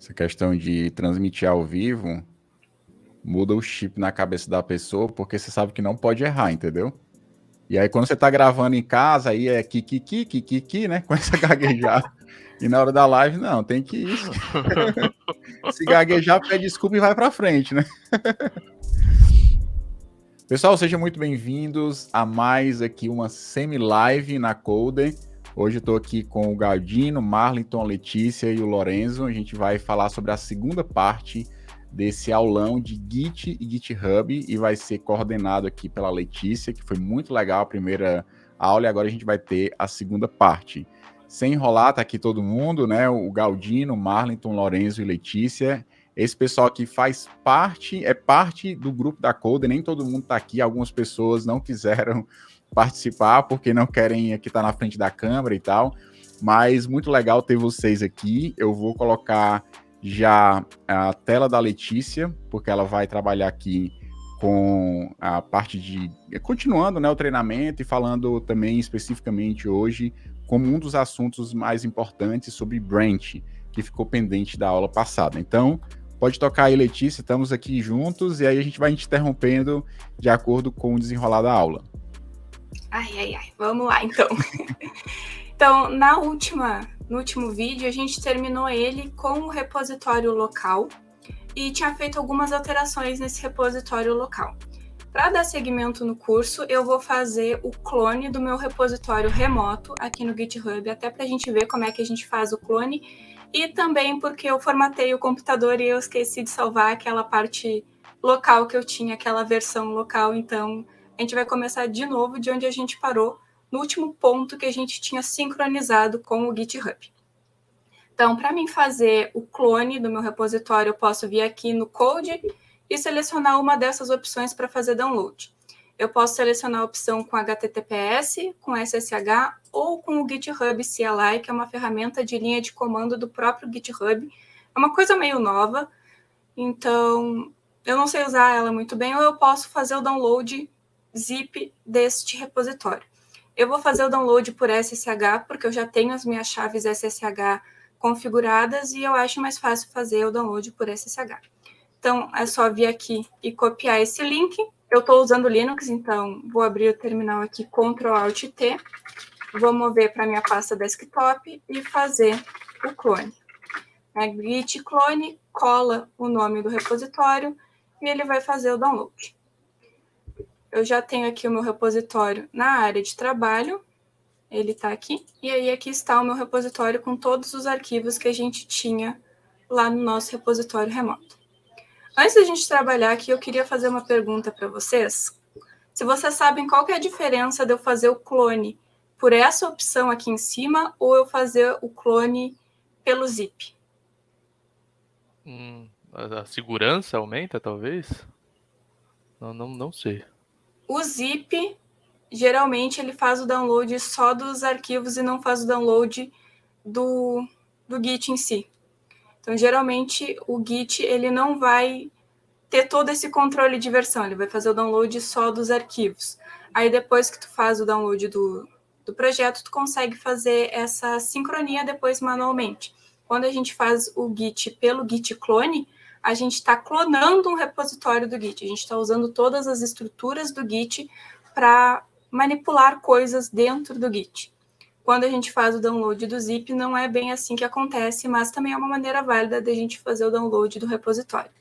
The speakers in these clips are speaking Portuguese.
Essa questão de transmitir ao vivo muda o chip na cabeça da pessoa, porque você sabe que não pode errar, entendeu? E aí, quando você tá gravando em casa, aí é kikiki, né? Começa a gaguejar. E na hora da live, não, tem que ir. Se gaguejar, pede desculpa e vai pra frente, né? Pessoal, sejam muito bem-vindos a mais aqui uma semi-live na Coder. Hoje eu tô aqui com o Galdino, Marlington, a Letícia e o Lorenzo. A gente vai falar sobre a segunda parte desse aulão de Git e GitHub e vai ser coordenado aqui pela Letícia, que foi muito legal a primeira aula e agora a gente vai ter a segunda parte. Sem enrolar, tá aqui todo mundo, né? O Galdino, Marlington, Lorenzo e Letícia. Esse pessoal aqui faz parte, é parte do grupo da Coder, nem todo mundo está aqui, algumas pessoas não quiseram participar porque não querem aqui estar na frente da câmera e tal, mas muito legal ter vocês aqui. Eu vou colocar já a tela da Letícia, porque ela vai trabalhar aqui com a parte de, continuando, né, o treinamento e falando também especificamente hoje como um dos assuntos mais importantes sobre branch, que ficou pendente da aula passada. Então, pode tocar aí, Letícia, estamos aqui juntos e aí a gente vai interrompendo de acordo com o desenrolar da aula. Ai, vamos lá, então. Então, no último vídeo, a gente terminou ele com o repositório local e tinha feito algumas alterações nesse repositório local. Para dar seguimento no curso, eu vou fazer o clone do meu repositório remoto aqui no GitHub, até para a gente ver como é que a gente faz o clone, e também porque eu formatei o computador e eu esqueci de salvar aquela parte local que eu tinha, aquela versão local, então a gente vai começar de novo de onde a gente parou, no último ponto que a gente tinha sincronizado com o GitHub. Então, para mim fazer o clone do meu repositório, eu posso vir aqui no Code e selecionar uma dessas opções para fazer download. Eu posso selecionar a opção com HTTPS, com SSH ou com o GitHub CLI, que é uma ferramenta de linha de comando do próprio GitHub. É uma coisa meio nova, então eu não sei usar ela muito bem, ou eu posso fazer o download zip deste repositório. Eu vou fazer o download por SSH, porque eu já tenho as minhas chaves SSH configuradas e eu acho mais fácil fazer o download por SSH. Então, é só vir aqui e copiar esse link. Eu estou usando Linux, então vou abrir o terminal aqui, Ctrl+Alt+T, vou mover para a minha pasta desktop e fazer o clone. Git clone, cola o nome do repositório e ele vai fazer o download. Eu já tenho aqui o meu repositório na área de trabalho, ele está aqui, e aí aqui está o meu repositório com todos os arquivos que a gente tinha lá no nosso repositório remoto. Antes da gente trabalhar aqui, eu queria fazer uma pergunta para vocês. Se vocês sabem qual que é a diferença de eu fazer o clone por essa opção aqui em cima ou eu fazer o clone pelo zip? A segurança aumenta, talvez? Não sei. O zip, geralmente, ele faz o download só dos arquivos e não faz o download do Git em si. Então, geralmente, o Git ele não vai ter todo esse controle de versão, ele vai fazer o download só dos arquivos. Aí, depois que tu faz o download do projeto, tu consegue fazer essa sincronia depois manualmente. Quando a gente faz o Git pelo Git clone, a gente está clonando um repositório do Git. A gente está usando todas as estruturas do Git para manipular coisas dentro do Git. Quando a gente faz o download do zip, não é bem assim que acontece, mas também é uma maneira válida de a gente fazer o download do repositório.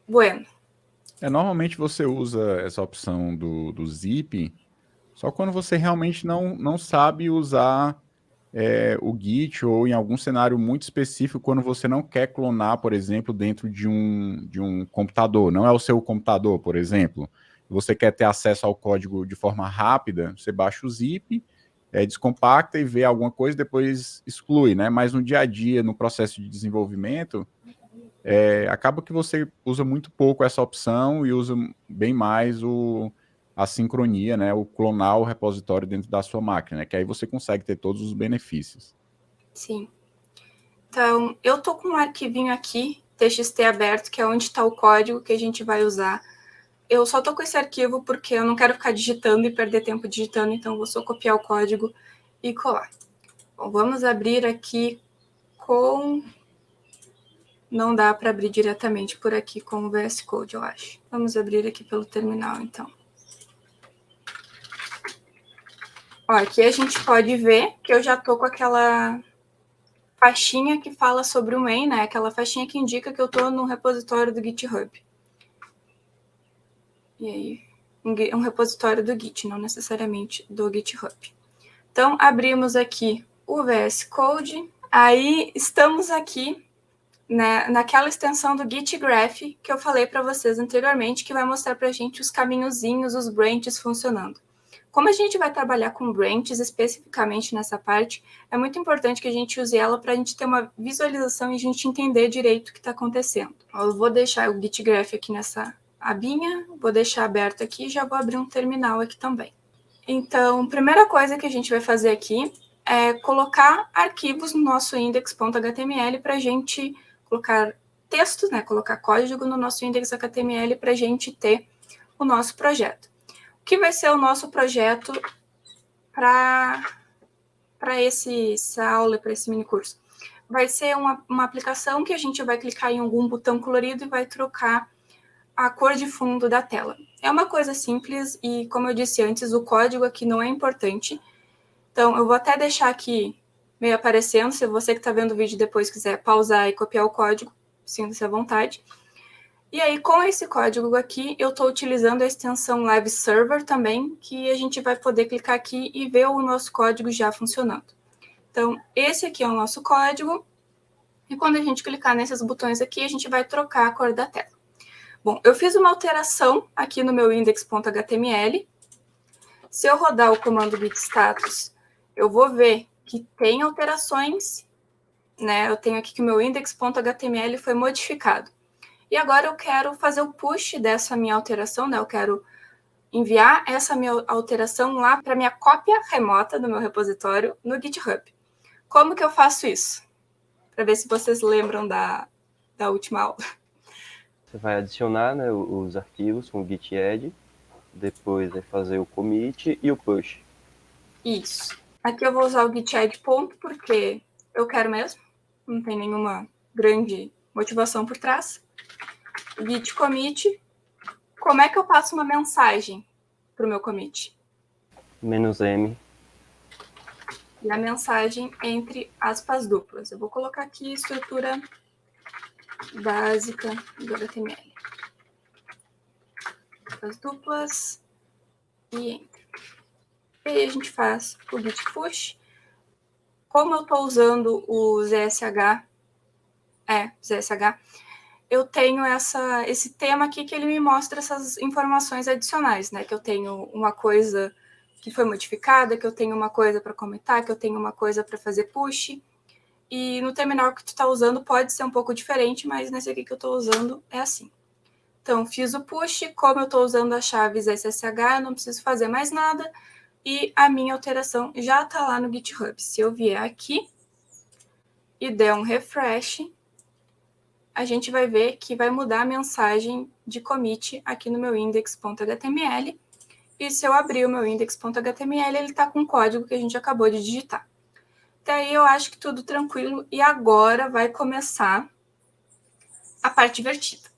Bueno. Normalmente você usa essa opção do zip só quando você realmente não sabe usar o Git ou em algum cenário muito específico, quando você não quer clonar, por exemplo, dentro de um computador. Não é o seu computador, por exemplo. Você quer ter acesso ao código de forma rápida, você baixa o zip, descompacta e vê alguma coisa, depois exclui, né? Mas no dia a dia, no processo de desenvolvimento, acaba que você usa muito pouco essa opção e usa bem mais a sincronia, né? O clonar o repositório dentro da sua máquina, né? Que aí você consegue ter todos os benefícios. Sim. Então, eu tô com um arquivinho aqui, txt aberto, que é onde está o código que a gente vai usar. Eu só tô com esse arquivo porque eu não quero ficar digitando e perder tempo digitando, então eu vou só copiar o código e colar. Bom, vamos abrir aqui com não dá para abrir diretamente por aqui com o VS Code, eu acho. Vamos abrir aqui pelo terminal, então. Ó, aqui a gente pode ver que eu já estou com aquela faixinha que fala sobre o main, né? Aquela faixinha que indica que eu estou no repositório do GitHub. E aí, um repositório do Git, não necessariamente do GitHub. Então, abrimos aqui o VS Code. Aí, estamos aqui, né, naquela extensão do Git Graph que eu falei para vocês anteriormente, que vai mostrar para a gente os caminhozinhos, os branches funcionando. Como a gente vai trabalhar com branches especificamente nessa parte, é muito importante que a gente use ela para a gente ter uma visualização e a gente entender direito o que está acontecendo. Eu vou deixar o Git Graph aqui nessa abinha, vou deixar aberto aqui e já vou abrir um terminal aqui também. Então, a primeira coisa que a gente vai fazer aqui é colocar arquivos no nosso index.html para a gente colocar textos, né, colocar código no nosso index.html para a gente ter o nosso projeto. O que vai ser o nosso projeto para essa aula, para esse mini curso? Vai ser uma aplicação que a gente vai clicar em algum botão colorido e vai trocar a cor de fundo da tela. É uma coisa simples e, como eu disse antes, o código aqui não é importante. Então, eu vou até deixar aqui meio aparecendo, se você que está vendo o vídeo depois quiser pausar e copiar o código, sinta-se à vontade. E aí, com esse código aqui, eu estou utilizando a extensão Live Server também, que a gente vai poder clicar aqui e ver o nosso código já funcionando. Então, esse aqui é o nosso código, e quando a gente clicar nesses botões aqui, a gente vai trocar a cor da tela. Bom, eu fiz uma alteração aqui no meu index.html. Se eu rodar o comando git status, eu vou ver que tem alterações, né? Eu tenho aqui que o meu index.html foi modificado. E agora eu quero fazer o push dessa minha alteração, né? Eu quero enviar essa minha alteração lá para minha cópia remota do meu repositório no GitHub. Como que eu faço isso? Para ver se vocês lembram da última aula. Você vai adicionar, né, os arquivos com o git add, depois vai fazer o commit e o push. Isso. Aqui eu vou usar o git add ponto, porque eu quero mesmo. Não tem nenhuma grande motivação por trás. Git commit. Como é que eu passo uma mensagem para o meu commit? -m. E a mensagem entre aspas duplas. Eu vou colocar aqui estrutura básica do HTML. Aspas duplas e enter. E aí a gente faz o git push. Como eu estou usando o ZSH, eu tenho esse tema aqui que ele me mostra essas informações adicionais, né? Que eu tenho uma coisa que foi modificada, que eu tenho uma coisa para comentar, que eu tenho uma coisa para fazer push. E no terminal que tu está usando pode ser um pouco diferente, mas nesse aqui que eu estou usando é assim. Então, fiz o push, como eu estou usando as chaves SSH, eu não preciso fazer mais nada. E a minha alteração já está lá no GitHub. Se eu vier aqui e der um refresh, a gente vai ver que vai mudar a mensagem de commit aqui no meu index.html. E se eu abrir o meu index.html, ele está com o código que a gente acabou de digitar. Até aí eu acho que tudo tranquilo. E agora vai começar a parte divertida.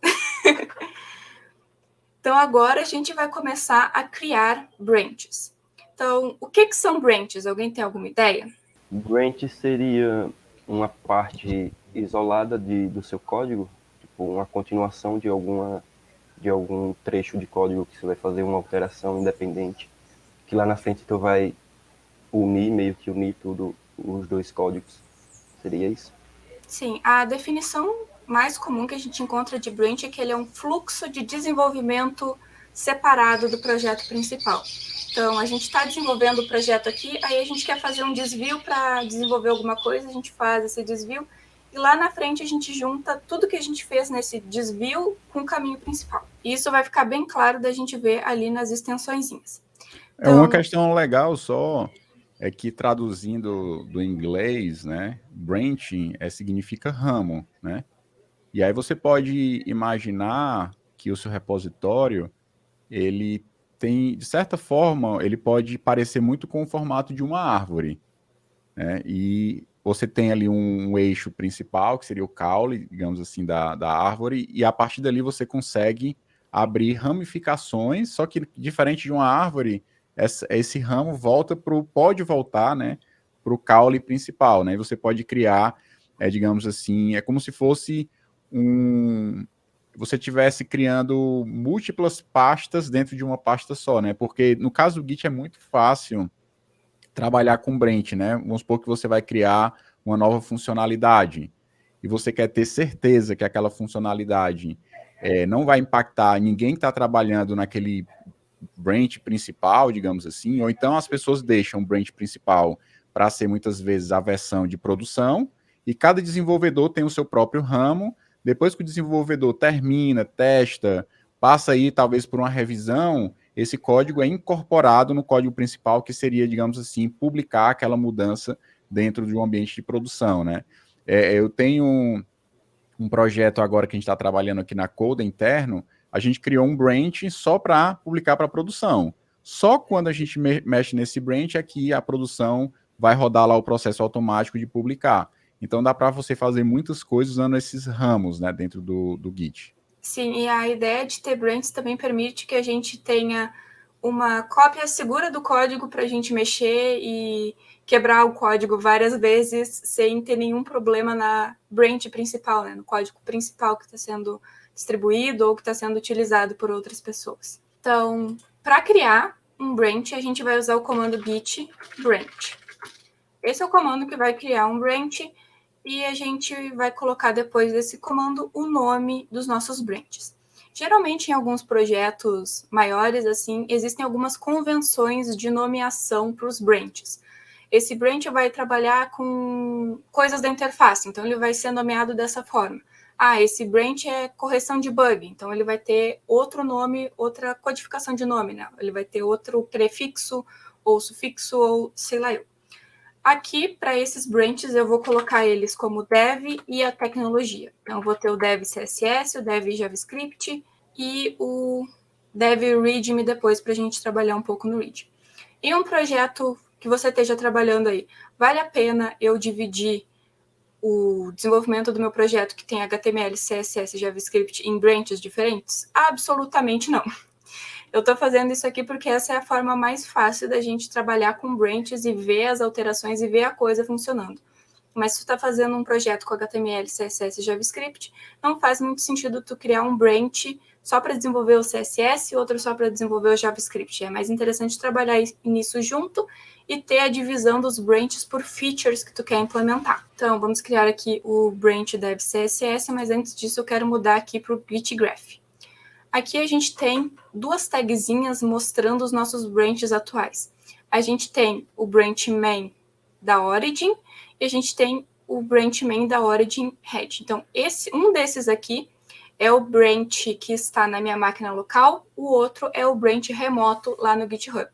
Então, agora a gente vai começar a criar branches. Então, o que são branches? Alguém tem alguma ideia? Branch seria uma parte isolada do seu código, tipo uma continuação de algum trecho de código que você vai fazer uma alteração independente, que lá na frente tu vai meio que unir tudo, os dois códigos. Seria isso? Sim, a definição mais comum que a gente encontra de branch é que ele é um fluxo de desenvolvimento separado do projeto principal. Então, a gente está desenvolvendo o projeto aqui, aí a gente quer fazer um desvio para desenvolver alguma coisa, a gente faz esse desvio, e lá na frente a gente junta tudo que a gente fez nesse desvio com o caminho principal. E isso vai ficar bem claro da gente ver ali nas extensõezinhas. Então, uma questão legal só é que traduzindo do inglês, né, branching significa ramo, né? E aí você pode imaginar que o seu repositório, ele tem, de certa forma, ele pode parecer muito com o formato de uma árvore, né? E você tem ali um eixo principal, que seria o caule, digamos assim, da árvore, e a partir dali você consegue abrir ramificações, só que diferente de uma árvore, esse ramo pode voltar, né, para o caule principal, né, e você pode criar, digamos assim, é como se fosse você estivesse criando múltiplas pastas dentro de uma pasta só, né, porque no caso do Git é muito fácil trabalhar com branch, né, vamos supor que você vai criar uma nova funcionalidade, e você quer ter certeza que aquela funcionalidade não vai impactar ninguém que está trabalhando naquele branch principal, digamos assim, ou então as pessoas deixam o branch principal para ser muitas vezes a versão de produção, e cada desenvolvedor tem o seu próprio ramo. Depois que o desenvolvedor termina, testa, passa aí talvez por uma revisão, esse código é incorporado no código principal, que seria, digamos assim, publicar aquela mudança dentro de um ambiente de produção, né? Eu tenho um projeto agora que a gente está trabalhando aqui na Coda interno, a gente criou um branch só para publicar para produção. Só quando a gente mexe nesse branch é que a produção vai rodar lá o processo automático de publicar. Então dá para você fazer muitas coisas usando esses ramos, né, dentro do Git. Sim, e a ideia de ter branches também permite que a gente tenha uma cópia segura do código para a gente mexer e quebrar o código várias vezes sem ter nenhum problema na branch principal, né, no código principal que está sendo distribuído ou que está sendo utilizado por outras pessoas. Então, para criar um branch, a gente vai usar o comando git branch. Esse é o comando que vai criar um branch e a gente vai colocar depois desse comando o nome dos nossos branches. Geralmente, em alguns projetos maiores, assim, existem algumas convenções de nomeação para os branches. Esse branch vai trabalhar com coisas da interface, então ele vai ser nomeado dessa forma. Esse branch é correção de bug, então ele vai ter outro nome, outra codificação de nome, né? Ele vai ter outro prefixo ou sufixo ou sei lá eu. Aqui, para esses branches, eu vou colocar eles como dev e a tecnologia. Então, eu vou ter o dev CSS, o dev JavaScript e o dev README depois, para a gente trabalhar um pouco no README. Em um projeto que você esteja trabalhando aí, vale a pena eu dividir o desenvolvimento do meu projeto, que tem HTML, CSS e JavaScript, em branches diferentes? Absolutamente não. Eu estou fazendo isso aqui porque essa é a forma mais fácil da gente trabalhar com branches e ver as alterações e ver a coisa funcionando. Mas se tu está fazendo um projeto com HTML, CSS e JavaScript, não faz muito sentido tu criar um branch só para desenvolver o CSS e outro só para desenvolver o JavaScript. É mais interessante trabalhar nisso junto e ter a divisão dos branches por features que tu quer implementar. Então, vamos criar aqui o branch dev CSS, mas antes disso eu quero mudar aqui para o Git Graph. Aqui a gente tem duas tagzinhas mostrando os nossos branches atuais. A gente tem o branch main da origin e a gente tem o branch main da origin head. Então, um desses aqui é o branch que está na minha máquina local, o outro é o branch remoto lá no GitHub.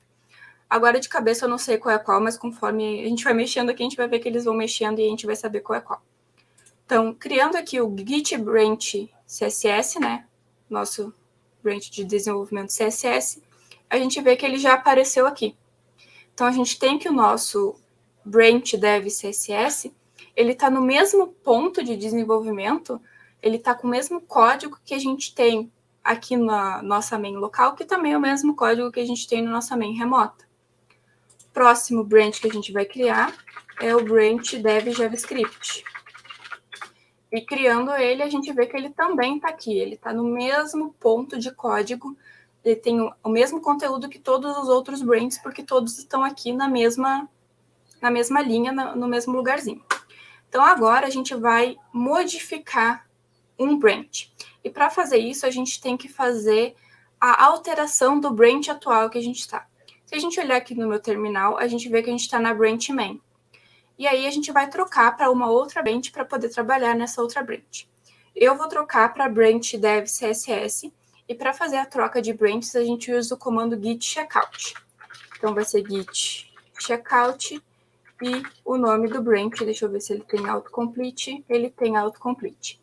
Agora, de cabeça, eu não sei qual é qual, mas conforme a gente vai mexendo aqui, a gente vai ver que eles vão mexendo e a gente vai saber qual é qual. Então, criando aqui o Git branch CSS, né, nosso branch de desenvolvimento CSS, a gente vê que ele já apareceu aqui. Então, a gente tem que o nosso branch dev CSS, ele está no mesmo ponto de desenvolvimento, ele está com o mesmo código que a gente tem aqui na nossa main local, que também é o mesmo código que a gente tem na nossa main remota. O próximo branch que a gente vai criar é o branch dev JavaScript. E criando ele, a gente vê que ele também está aqui. Ele está no mesmo ponto de código. Ele tem o mesmo conteúdo que todos os outros branches, porque todos estão aqui na mesma linha, no mesmo lugarzinho. Então, agora a gente vai modificar um branch. E para fazer isso, a gente tem que fazer a alteração do branch atual que a gente está. Se a gente olhar aqui no meu terminal, a gente vê que a gente está na branch main. E aí a gente vai trocar para uma outra branch para poder trabalhar nessa outra branch. Eu vou trocar para a branch dev CSS e para fazer a troca de branches a gente usa o comando git checkout. Então vai ser git checkout e o nome do branch, deixa eu ver se ele tem autocomplete, ele tem autocomplete.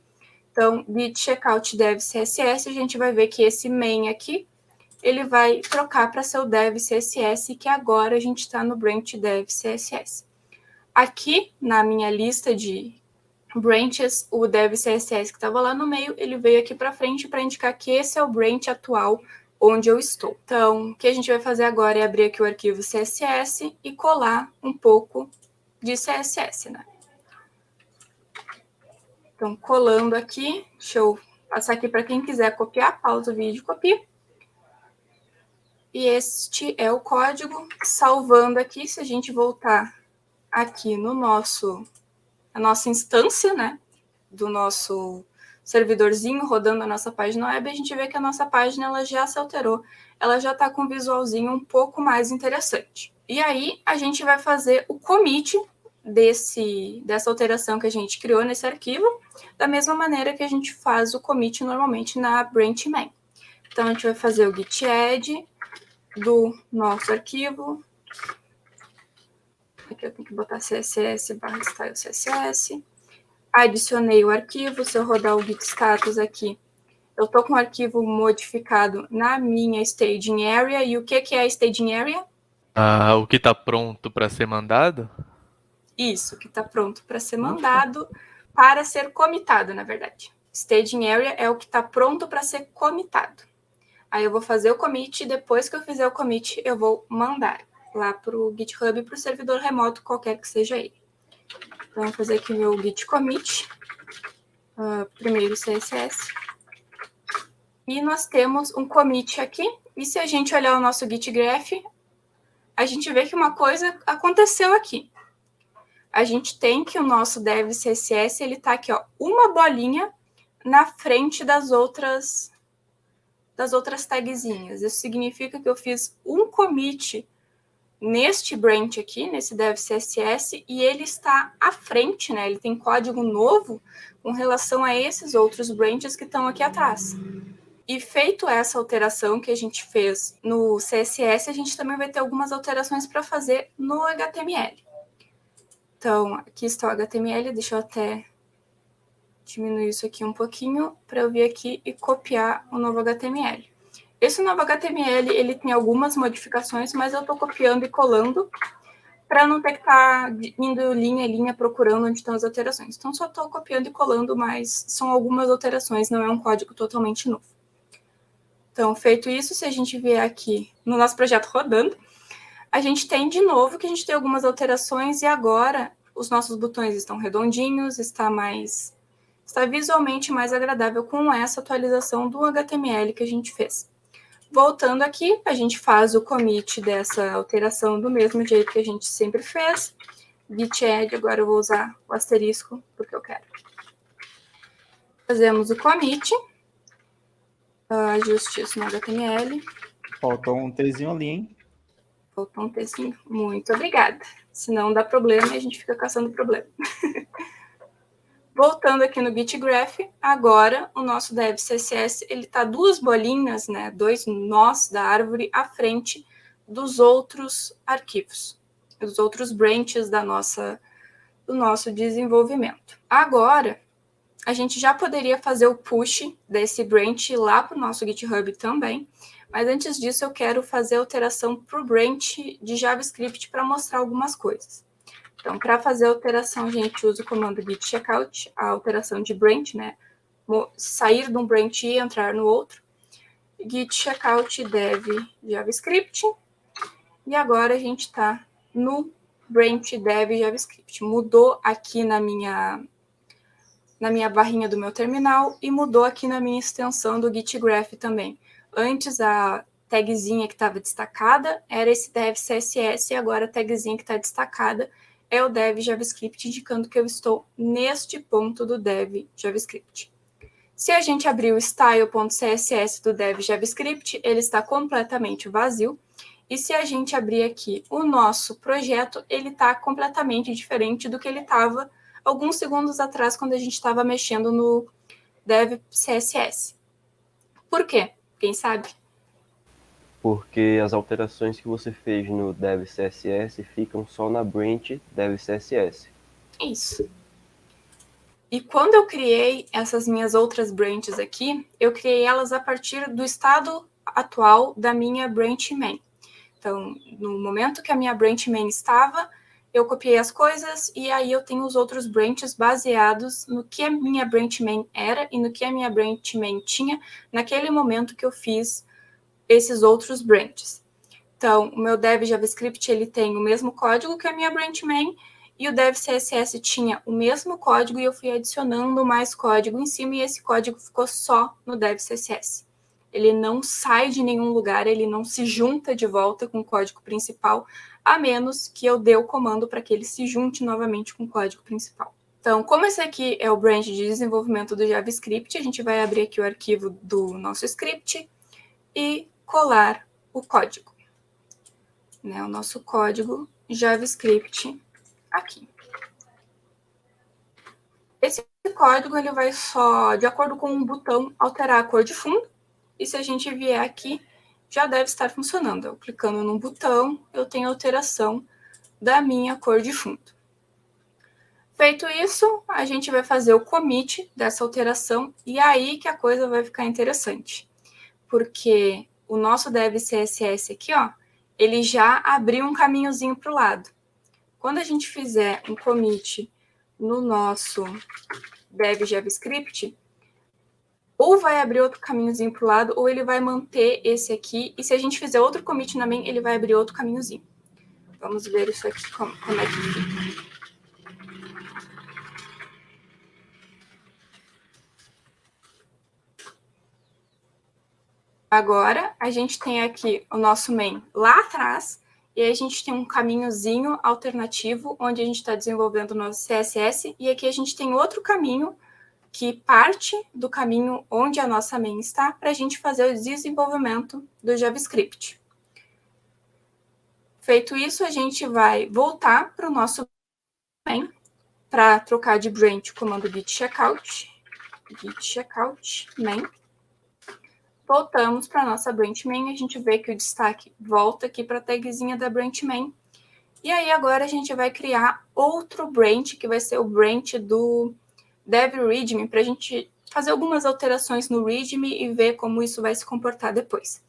Então git checkout dev CSS, a gente vai ver que esse main aqui, ele vai trocar para ser o dev CSS, que agora a gente está no branch dev CSS. aqui na minha lista de branches, o dev CSS que estava lá no meio, ele veio aqui para frente para indicar que esse é o branch atual onde eu estou. Então, o que a gente vai fazer agora é abrir aqui o arquivo CSS e colar um pouco de CSS, né? Então, colando aqui, deixa eu passar aqui para quem quiser copiar, pausa o vídeo, copia. E este é o código, salvando aqui, se a gente voltar aqui no a nossa instância, né, do nosso servidorzinho rodando a nossa página web, a gente vê que a nossa página ela já se alterou, ela já está com um visualzinho um pouco mais interessante. E aí, a gente vai fazer o commit dessa alteração que a gente criou nesse arquivo, da mesma maneira que a gente faz o commit normalmente na branch main. Então, a gente vai fazer o git add do nosso arquivo. Aqui eu tenho que botar css/style css. Adicionei o arquivo. Se eu rodar o git status aqui, eu estou com o arquivo modificado na minha staging area. E o que é a staging area? O que está pronto para ser mandado? Isso, que está pronto para ser mandado, para ser comitado, na verdade. Staging area é o que está pronto para ser comitado. Aí eu vou fazer o commit, e depois que eu fizer o commit, eu vou mandar lá para o GitHub, para o servidor remoto, qualquer que seja ele. Então, vou fazer aqui meu git commit, primeiro CSS. E nós temos um commit aqui, e se a gente olhar o nosso git graph, a gente vê que uma coisa aconteceu aqui. A gente tem que o nosso dev CSS, ele está aqui, ó, uma bolinha na frente das outras tagzinhas. Isso significa que eu fiz um commit neste branch aqui, nesse dev CSS, e ele está à frente, né? Ele tem código novo com relação a esses outros branches que estão aqui atrás. E feito essa alteração que a gente fez no CSS, a gente também vai ter algumas alterações para fazer no HTML. Então, aqui está o HTML, deixa eu até diminuir isso aqui um pouquinho para eu vir aqui e copiar o novo HTML. Esse novo HTML, ele tem algumas modificações, mas eu estou copiando e colando para não ter que estar indo linha a linha procurando onde estão as alterações. Então, só estou copiando e colando, mas são algumas alterações, não é um código totalmente novo. Então, feito isso, se a gente vier aqui no nosso projeto rodando, a gente tem de novo que a gente tem algumas alterações e agora os nossos botões estão redondinhos, está visualmente mais agradável com essa atualização do HTML que a gente fez. Voltando aqui, a gente faz o commit dessa alteração do mesmo jeito que a gente sempre fez. Git add, agora eu vou usar o asterisco porque eu quero. Fazemos o commit. Ajuste isso no HTML. Faltou um Tzinho ali, hein? Faltou um textinho. Muito obrigada. Senão dá problema e a gente fica caçando problema. Voltando aqui no Git Graph, agora o nosso dev CSS, ele está duas bolinhas, né, dois nós da árvore à frente dos outros arquivos, dos outros branches do nosso desenvolvimento. Agora, a gente já poderia fazer o push desse branch lá para o nosso GitHub também, mas antes disso eu quero fazer alteração para o branch de JavaScript para mostrar algumas coisas. Então, para fazer a alteração, a gente usa o comando git checkout, a alteração de branch, né? Sair de um branch e entrar no outro. Git checkout dev JavaScript. E agora a gente está no branch dev JavaScript. Mudou aqui na minha barrinha do meu terminal e mudou aqui na minha extensão do Git Graph também. Antes a tagzinha que estava destacada era esse dev CSS e agora a tagzinha que está destacada é o dev JavaScript, indicando que eu estou neste ponto do dev JavaScript. Se a gente abrir o style.css do dev JavaScript, ele está completamente vazio. E se a gente abrir aqui o nosso projeto, ele está completamente diferente do que ele estava alguns segundos atrás, quando a gente estava mexendo no dev CSS. Por quê? Quem sabe? Porque as alterações que você fez no dev CSS ficam só na branch dev CSS. Isso. E quando eu criei essas minhas outras branches aqui, eu criei elas a partir do estado atual da minha branch main. Então, no momento que a minha branch main estava, eu copiei as coisas e aí eu tenho os outros branches baseados no que a minha branch main era e no que a minha branch main tinha naquele momento que eu fiz esses outros branches. Então, o meu dev JavaScript ele tem o mesmo código que a minha branch main e o dev CSS tinha o mesmo código e eu fui adicionando mais código em cima e esse código ficou só no dev CSS. Ele não sai de nenhum lugar, ele não se junta de volta com o código principal, a menos que eu dê o comando para que ele se junte novamente com o código principal. Então, como esse aqui é o branch de desenvolvimento do JavaScript, a gente vai abrir aqui o arquivo do nosso script e colar o código. O nosso código JavaScript aqui. Esse código ele vai só, de acordo com um botão, alterar a cor de fundo. E se a gente vier aqui, já deve estar funcionando. Eu clicando num botão, eu tenho alteração da minha cor de fundo. Feito isso, a gente vai fazer o commit dessa alteração e aí que a coisa vai ficar interessante. Porque o nosso dev CSS aqui, ó, ele já abriu um caminhozinho para o lado. Quando a gente fizer um commit no nosso dev JavaScript, ou vai abrir outro caminhozinho para o lado, ou ele vai manter esse aqui, e se a gente fizer outro commit na main, ele vai abrir outro caminhozinho. Vamos ver isso aqui, como é que fica. Agora, a gente tem aqui o nosso main lá atrás, e aí a gente tem um caminhozinho alternativo, onde a gente está desenvolvendo o nosso CSS, e aqui a gente tem outro caminho, que parte do caminho onde a nossa main está, para a gente fazer o desenvolvimento do JavaScript. Feito isso, a gente vai voltar para o nosso main, para trocar de branch o comando git checkout main. Voltamos para a nossa branch main, a gente vê que o destaque volta aqui para a tagzinha da branch main. E aí agora a gente vai criar outro branch, que vai ser o branch do dev readme, para a gente fazer algumas alterações no readme e ver como isso vai se comportar depois.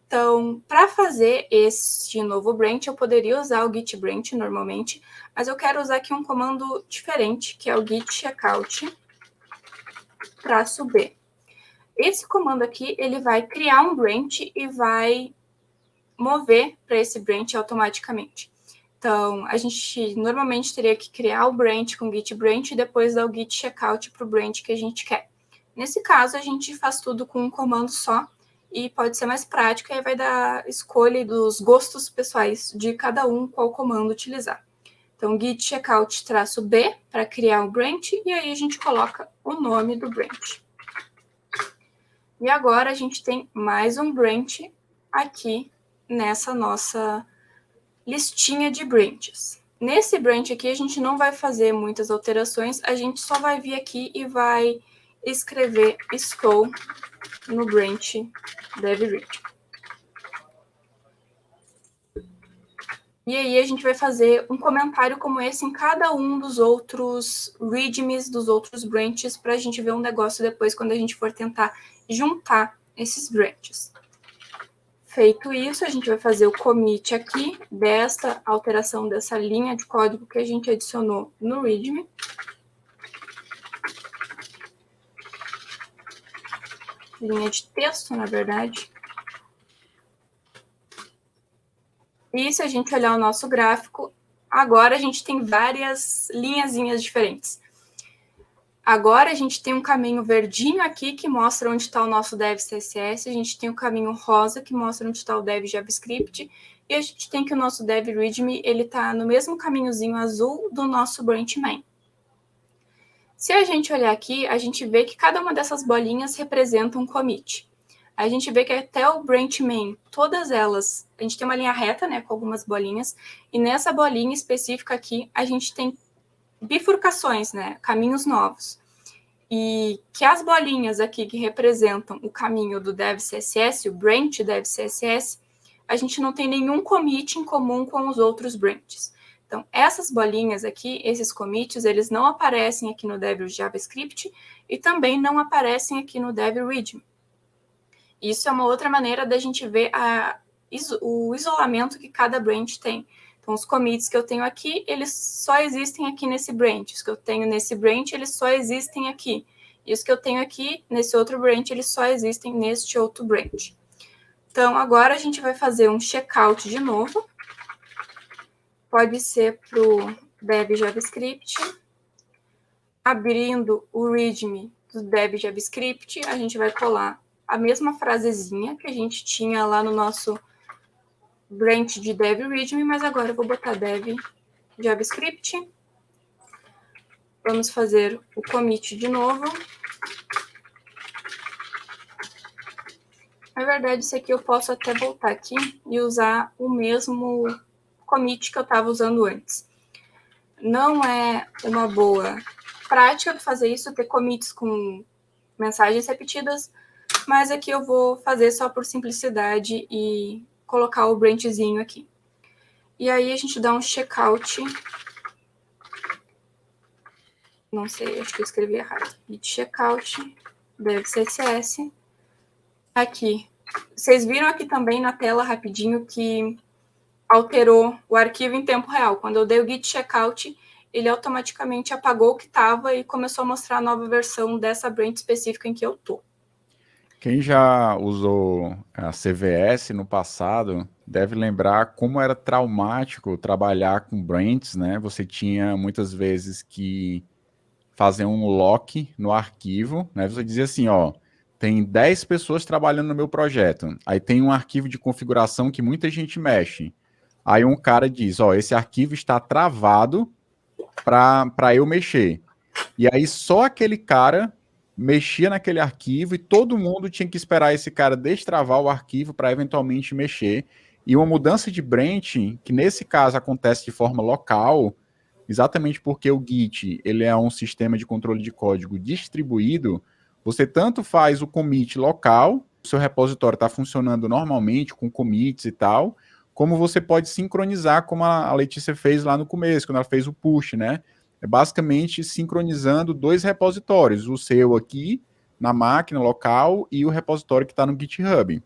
Então, para fazer este novo branch, eu poderia usar o git branch normalmente, mas eu quero usar aqui um comando diferente, que é o git checkout -b. Esse comando aqui, ele vai criar um branch e vai mover para esse branch automaticamente. Então, a gente normalmente teria que criar o branch com git branch e depois dar o git checkout para o branch que a gente quer. Nesse caso, a gente faz tudo com um comando só e pode ser mais prático, e aí vai dar escolha dos gostos pessoais de cada um qual comando utilizar. Então, git checkout -b para criar o branch e aí a gente coloca o nome do branch. E agora a gente tem mais um branch aqui nessa nossa listinha de branches. Nesse branch aqui a gente não vai fazer muitas alterações, a gente só vai vir aqui e vai escrever estou no branch dev-read. E aí a gente vai fazer um comentário como esse em cada um dos outros readmes, dos outros branches, para a gente ver um negócio depois quando a gente for tentar juntar esses branches. Feito isso, a gente vai fazer o commit aqui desta alteração dessa linha de código que a gente adicionou no readme. Linha de texto, na verdade. E se a gente olhar o nosso gráfico, agora a gente tem várias linhazinhas diferentes. Agora a gente tem um caminho verdinho aqui que mostra onde está o nosso dev CSS, a gente tem o caminho rosa que mostra onde está o dev JavaScript, e a gente tem que o nosso dev readme ele está no mesmo caminhozinho azul do nosso branch main. Se a gente olhar aqui, a gente vê que cada uma dessas bolinhas representa um commit. A gente vê que até o branch main, todas elas, a gente tem uma linha reta, né, com algumas bolinhas, e nessa bolinha específica aqui, a gente tem bifurcações, né, caminhos novos. E que as bolinhas aqui que representam o caminho do dev CSS, o branch dev CSS, a gente não tem nenhum commit em comum com os outros branches. Então, essas bolinhas aqui, esses commits, eles não aparecem aqui no dev JavaScript e também não aparecem aqui no dev readme. Isso é uma outra maneira da gente ver o isolamento que cada branch tem. Então, os commits que eu tenho aqui, eles só existem aqui nesse branch. Os que eu tenho nesse branch, eles só existem aqui. E os que eu tenho aqui, nesse outro branch, eles só existem neste outro branch. Então, agora a gente vai fazer um checkout de novo. Pode ser para o dev JavaScript. Abrindo o README do dev JavaScript, a gente vai colar a mesma frasezinha que a gente tinha lá no nosso branch de dev README, mas agora eu vou botar dev JavaScript. Vamos fazer o commit de novo. Na verdade, isso aqui eu posso até voltar aqui e usar o mesmo commit que eu estava usando antes. Não é uma boa prática fazer isso, ter commits com mensagens repetidas, mas aqui eu vou fazer só por simplicidade e colocar o branchzinho aqui. E aí a gente dá um checkout. Não sei, acho que eu escrevi errado. Git checkout, dev CSS. Aqui. Vocês viram aqui também na tela rapidinho que alterou o arquivo em tempo real. Quando eu dei o git checkout, ele automaticamente apagou o que estava e começou a mostrar a nova versão dessa branch específica em que eu estou. Quem já usou a CVS no passado deve lembrar como era traumático trabalhar com branches, né? Você tinha muitas vezes que fazer um lock no arquivo, né? Você dizia assim, ó, tem 10 pessoas trabalhando no meu projeto. Aí tem um arquivo de configuração que muita gente mexe. Aí um cara diz, ó, esse arquivo está travado para eu mexer. E aí só aquele cara mexia naquele arquivo e todo mundo tinha que esperar esse cara destravar o arquivo para eventualmente mexer. E uma mudança de branch, que nesse caso acontece de forma local, exatamente porque o Git ele é um sistema de controle de código distribuído, você tanto faz o commit local, o seu repositório está funcionando normalmente com commits e tal, como você pode sincronizar, como a Letícia fez lá no começo, quando ela fez o push, né? É basicamente sincronizando dois repositórios, o seu aqui na máquina local e o repositório que está no GitHub.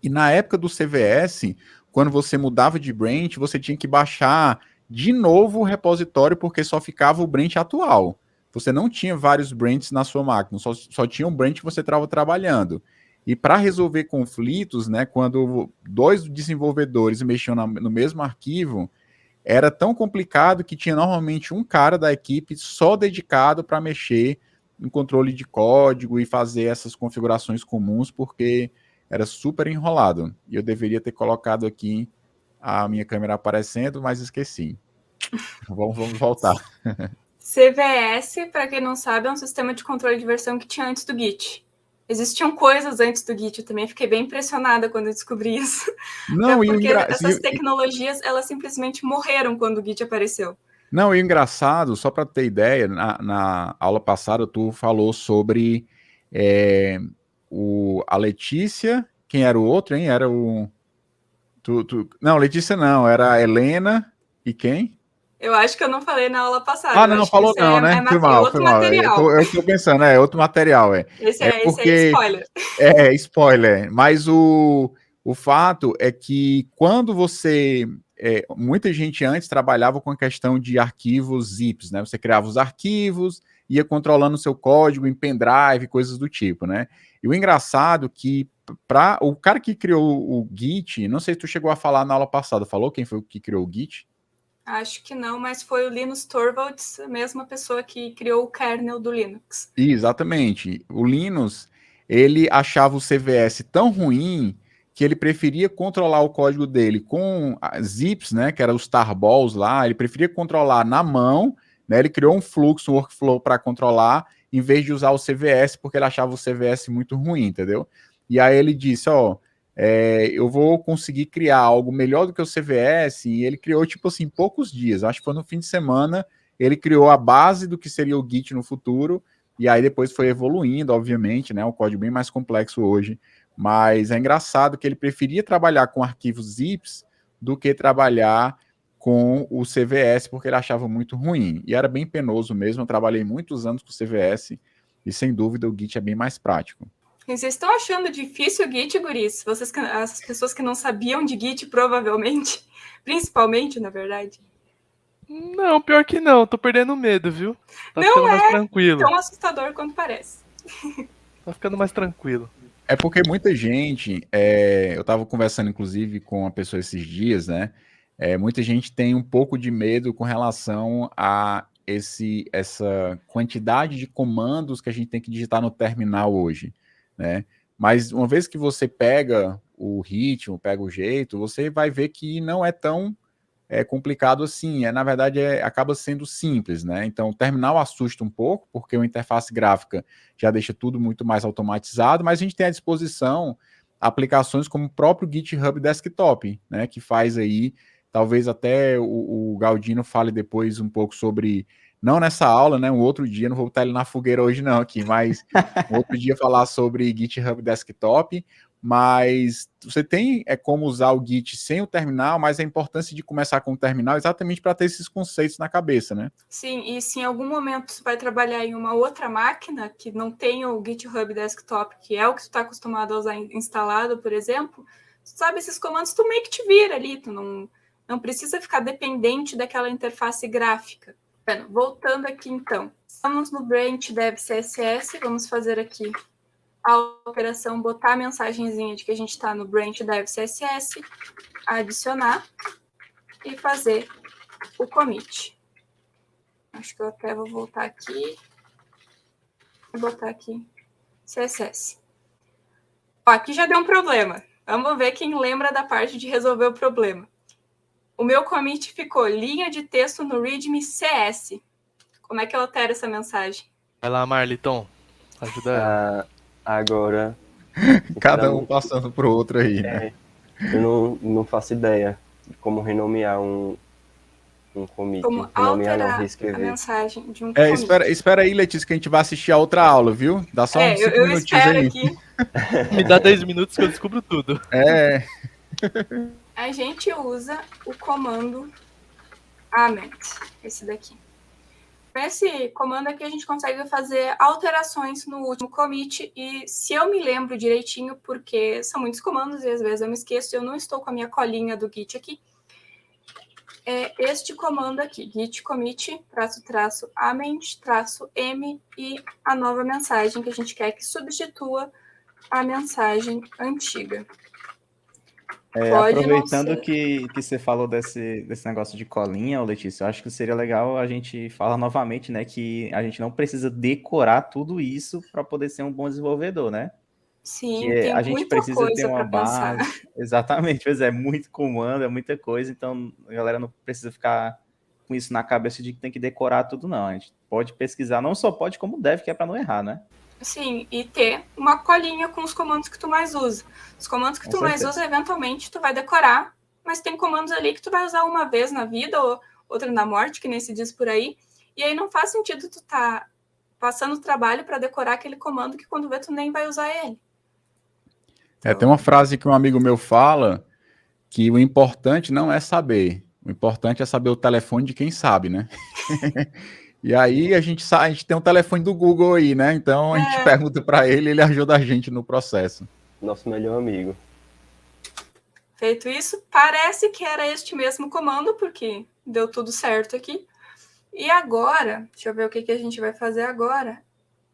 E na época do CVS, quando você mudava de branch, você tinha que baixar de novo o repositório, porque só ficava o branch atual. Você não tinha vários branches na sua máquina, só tinha um branch que você estava trabalhando. E para resolver conflitos, né, quando dois desenvolvedores mexiam no mesmo arquivo, era tão complicado que tinha normalmente um cara da equipe só dedicado para mexer em controle de código e fazer essas configurações comuns, porque era super enrolado. E eu deveria ter colocado aqui a minha câmera aparecendo, mas esqueci. Vamos voltar. CVS, para quem não sabe, é um sistema de controle de versão que tinha antes do Git. Existiam coisas antes do Git, eu também fiquei bem impressionada quando eu descobri isso. Não, porque essas tecnologias, elas simplesmente morreram quando o Git apareceu. Não, e o engraçado, só para ter ideia, na aula passada tu falou sobre a Letícia, quem era o outro, hein? Era o... Não, Letícia não, era a Helena e quem? Eu acho que eu não falei na aula passada. Ah, não, falou não, né? Foi mal, foi mal. Eu tô pensando, é outro material, é. Esse é spoiler. É, spoiler. Mas o fato é que quando você... muita gente antes trabalhava com a questão de arquivos zips, né? Você criava os arquivos, ia controlando o seu código em pendrive, coisas do tipo, né? E o engraçado que o cara que criou o Git, não sei se tu chegou a falar na aula passada, falou quem foi o que criou o Git? Acho que não, mas foi o Linus Torvalds, a mesma pessoa que criou o kernel do Linux. Exatamente. O Linus, ele achava o CVS tão ruim que ele preferia controlar o código dele com zips, né, que eram os tarballs lá, ele preferia controlar na mão, né, ele criou um fluxo, um workflow para controlar, em vez de usar o CVS, porque ele achava o CVS muito ruim, entendeu? E aí ele disse, ó, eu vou conseguir criar algo melhor do que o CVS, e ele criou, tipo assim, poucos dias, acho que foi no fim de semana, ele criou a base do que seria o Git no futuro, e aí depois foi evoluindo, obviamente, né, um código bem mais complexo hoje, mas é engraçado que ele preferia trabalhar com arquivos zips do que trabalhar com o CVS, porque ele achava muito ruim, e era bem penoso mesmo, eu trabalhei muitos anos com o CVS, e sem dúvida o Git é bem mais prático. Vocês estão achando difícil o Git, guris? As pessoas que não sabiam de Git, provavelmente. Principalmente, na verdade. Não, pior que não, tô perdendo medo, viu? Tá Não ficando mais tranquilo. Tão assustador quanto parece. Tá ficando mais tranquilo. É porque muita gente, eu estava conversando inclusive com uma pessoa esses dias, né? Muita gente tem um pouco de medo com relação a essa quantidade de comandos que a gente tem que digitar no terminal hoje, né? Mas uma vez que você pega o ritmo, pega o jeito, você vai ver que não é tão complicado assim. Na verdade, acaba sendo simples, né? Então, o terminal assusta um pouco, porque a interface gráfica já deixa tudo muito mais automatizado, mas a gente tem à disposição aplicações como o próprio GitHub Desktop, né? Que faz aí, talvez até o Galdino fale depois um pouco sobre, não nessa aula, né? Um outro dia, não vou botar ele na fogueira hoje não aqui, mas um outro dia falar sobre GitHub Desktop. Mas você tem como usar o Git sem o terminal, mas a importância de começar com o terminal é exatamente para ter esses conceitos na cabeça, né? Sim, e se em algum momento você vai trabalhar em uma outra máquina que não tenha o GitHub Desktop, que é o que tu está acostumado a usar instalado, por exemplo, tu sabe esses comandos, tu meio que te vira ali, tu não precisa ficar dependente daquela interface gráfica. Bueno, voltando aqui então, estamos no branch dev CSS, vamos fazer aqui a operação, botar a mensagenzinha de que a gente está no branch dev CSS, adicionar e fazer o commit. Acho que eu até vou voltar aqui e botar aqui CSS. Ó, aqui já deu um problema. Vamos ver quem lembra da parte de resolver o problema. O meu commit ficou linha de texto no readme CS. Como é que eu altero essa mensagem? Vai lá, Marliton. Ajuda ela. Agora, Cada um passando pro outro aí, né? eu não faço ideia de como renomear um commit. Como Renomear não, alterar a reescrever. mensagem de um commit. Espera aí, Letícia, que a gente vai assistir a outra aula, viu? Dá só uns 5 eu minutinhos espero aí. aqui. Me dá 10 minutos que eu descubro tudo. A gente usa o comando ament, esse daqui. Com esse comando aqui a gente consegue fazer alterações no último commit e se eu me lembro direitinho, porque são muitos comandos e às vezes eu me esqueço, eu não estou com a minha colinha do Git aqui, é este comando aqui, git commit, ament, -m e a nova mensagem que a gente quer que substitua a mensagem antiga. Aproveitando que você falou desse negócio de colinha, Letícia, eu acho que seria legal a gente falar novamente, né, que a gente não precisa decorar tudo isso para poder ser um bom desenvolvedor, né? Sim, Que tem a gente muita precisa ter coisa uma para pensar. base. Exatamente, pois é, muito comando, é muita coisa, então a galera não precisa ficar com isso na cabeça de que tem que decorar tudo, não. A gente pode pesquisar, não só pode, como deve, que é para não errar, né? Sim, e ter uma colinha com os comandos que tu mais usa. Os comandos que tu mais usa, eventualmente, tu vai decorar, mas tem comandos ali que tu vai usar uma vez na vida, ou outra na morte, que nem se diz por aí, e aí não faz sentido tu tá passando trabalho para decorar aquele comando que quando vê tu nem vai usar ele. Então... tem uma frase que um amigo meu fala, que o importante não é saber, o importante é saber o telefone de quem sabe, né? E aí a gente tem um telefone do Google aí, né? Então a gente pergunta para ele, ele ajuda a gente no processo. Nosso melhor amigo. Feito isso, parece que era este mesmo comando, porque deu tudo certo aqui. E agora, deixa eu ver o que a gente vai fazer agora.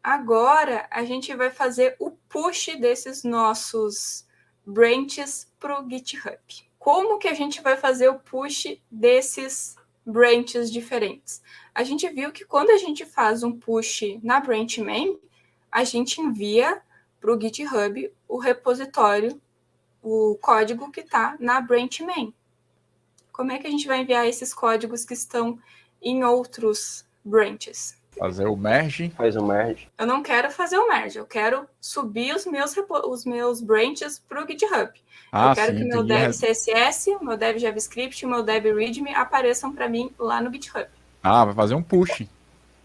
Agora a gente vai fazer o push desses nossos branches para o GitHub. Como que a gente vai fazer o push desses branches diferentes? A gente viu que quando a gente faz um push na branch main, a gente envia para o GitHub o repositório, o código que está na branch main. Como é que a gente vai enviar esses códigos que estão em outros branches? Fazer o merge. Faz o merge. Eu não quero fazer o merge, eu quero subir os meus branches para o GitHub. Eu quero que o meu dev CSS, o meu dev JavaScript e o meu dev README apareçam para mim lá no GitHub. Vai fazer um push,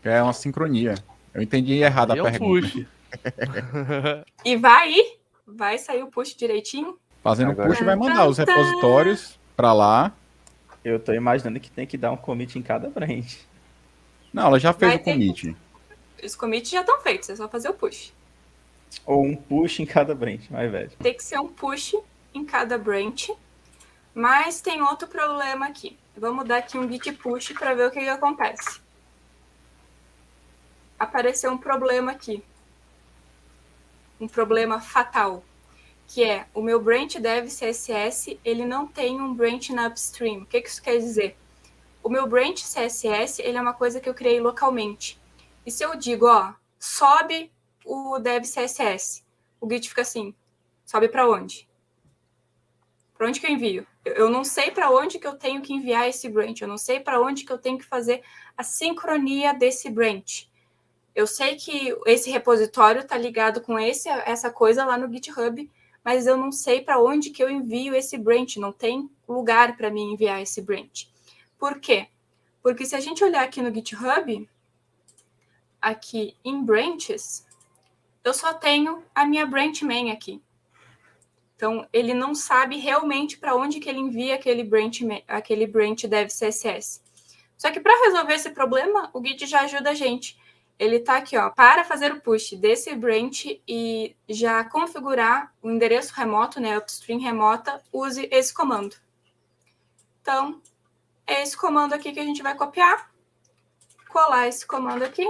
que é uma sincronia. Eu entendi errado a pergunta. Push. E vai sair o push direitinho? Fazendo o push vai mandar os repositórios para lá. Eu tô imaginando que tem que dar um commit em cada branch. Não, ela já fez o commit. Os commits já estão feitos, é só fazer o push. Ou um push em cada branch, my bad. Tem que ser um push em cada branch. Mas tem outro problema aqui. Vamos dar aqui um git push para ver o que acontece. Apareceu um problema aqui. Um problema fatal. Que é, o meu branch dev CSS, ele não tem um branch na upstream. O que isso quer dizer? O meu branch CSS, ele é uma coisa que eu criei localmente. E se eu digo, ó, sobe o dev CSS, o Git fica assim, sobe para onde? Para onde que eu envio? Eu não sei para onde que eu tenho que enviar esse branch, eu não sei para onde que eu tenho que fazer a sincronia desse branch. Eu sei que esse repositório está ligado com essa coisa lá no GitHub, mas eu não sei para onde que eu envio esse branch, não tem lugar para mim enviar esse branch. Por quê? Porque se a gente olhar aqui no GitHub, aqui em branches, eu só tenho a minha branch main aqui. Então, ele não sabe realmente para onde que ele envia aquele branch dev CSS. Só que para resolver esse problema, o Git já ajuda a gente. Ele está aqui, ó, para fazer o push desse branch e já configurar o endereço remoto, né, upstream remota, use esse comando. Então, é esse comando aqui que a gente vai copiar, colar esse comando aqui,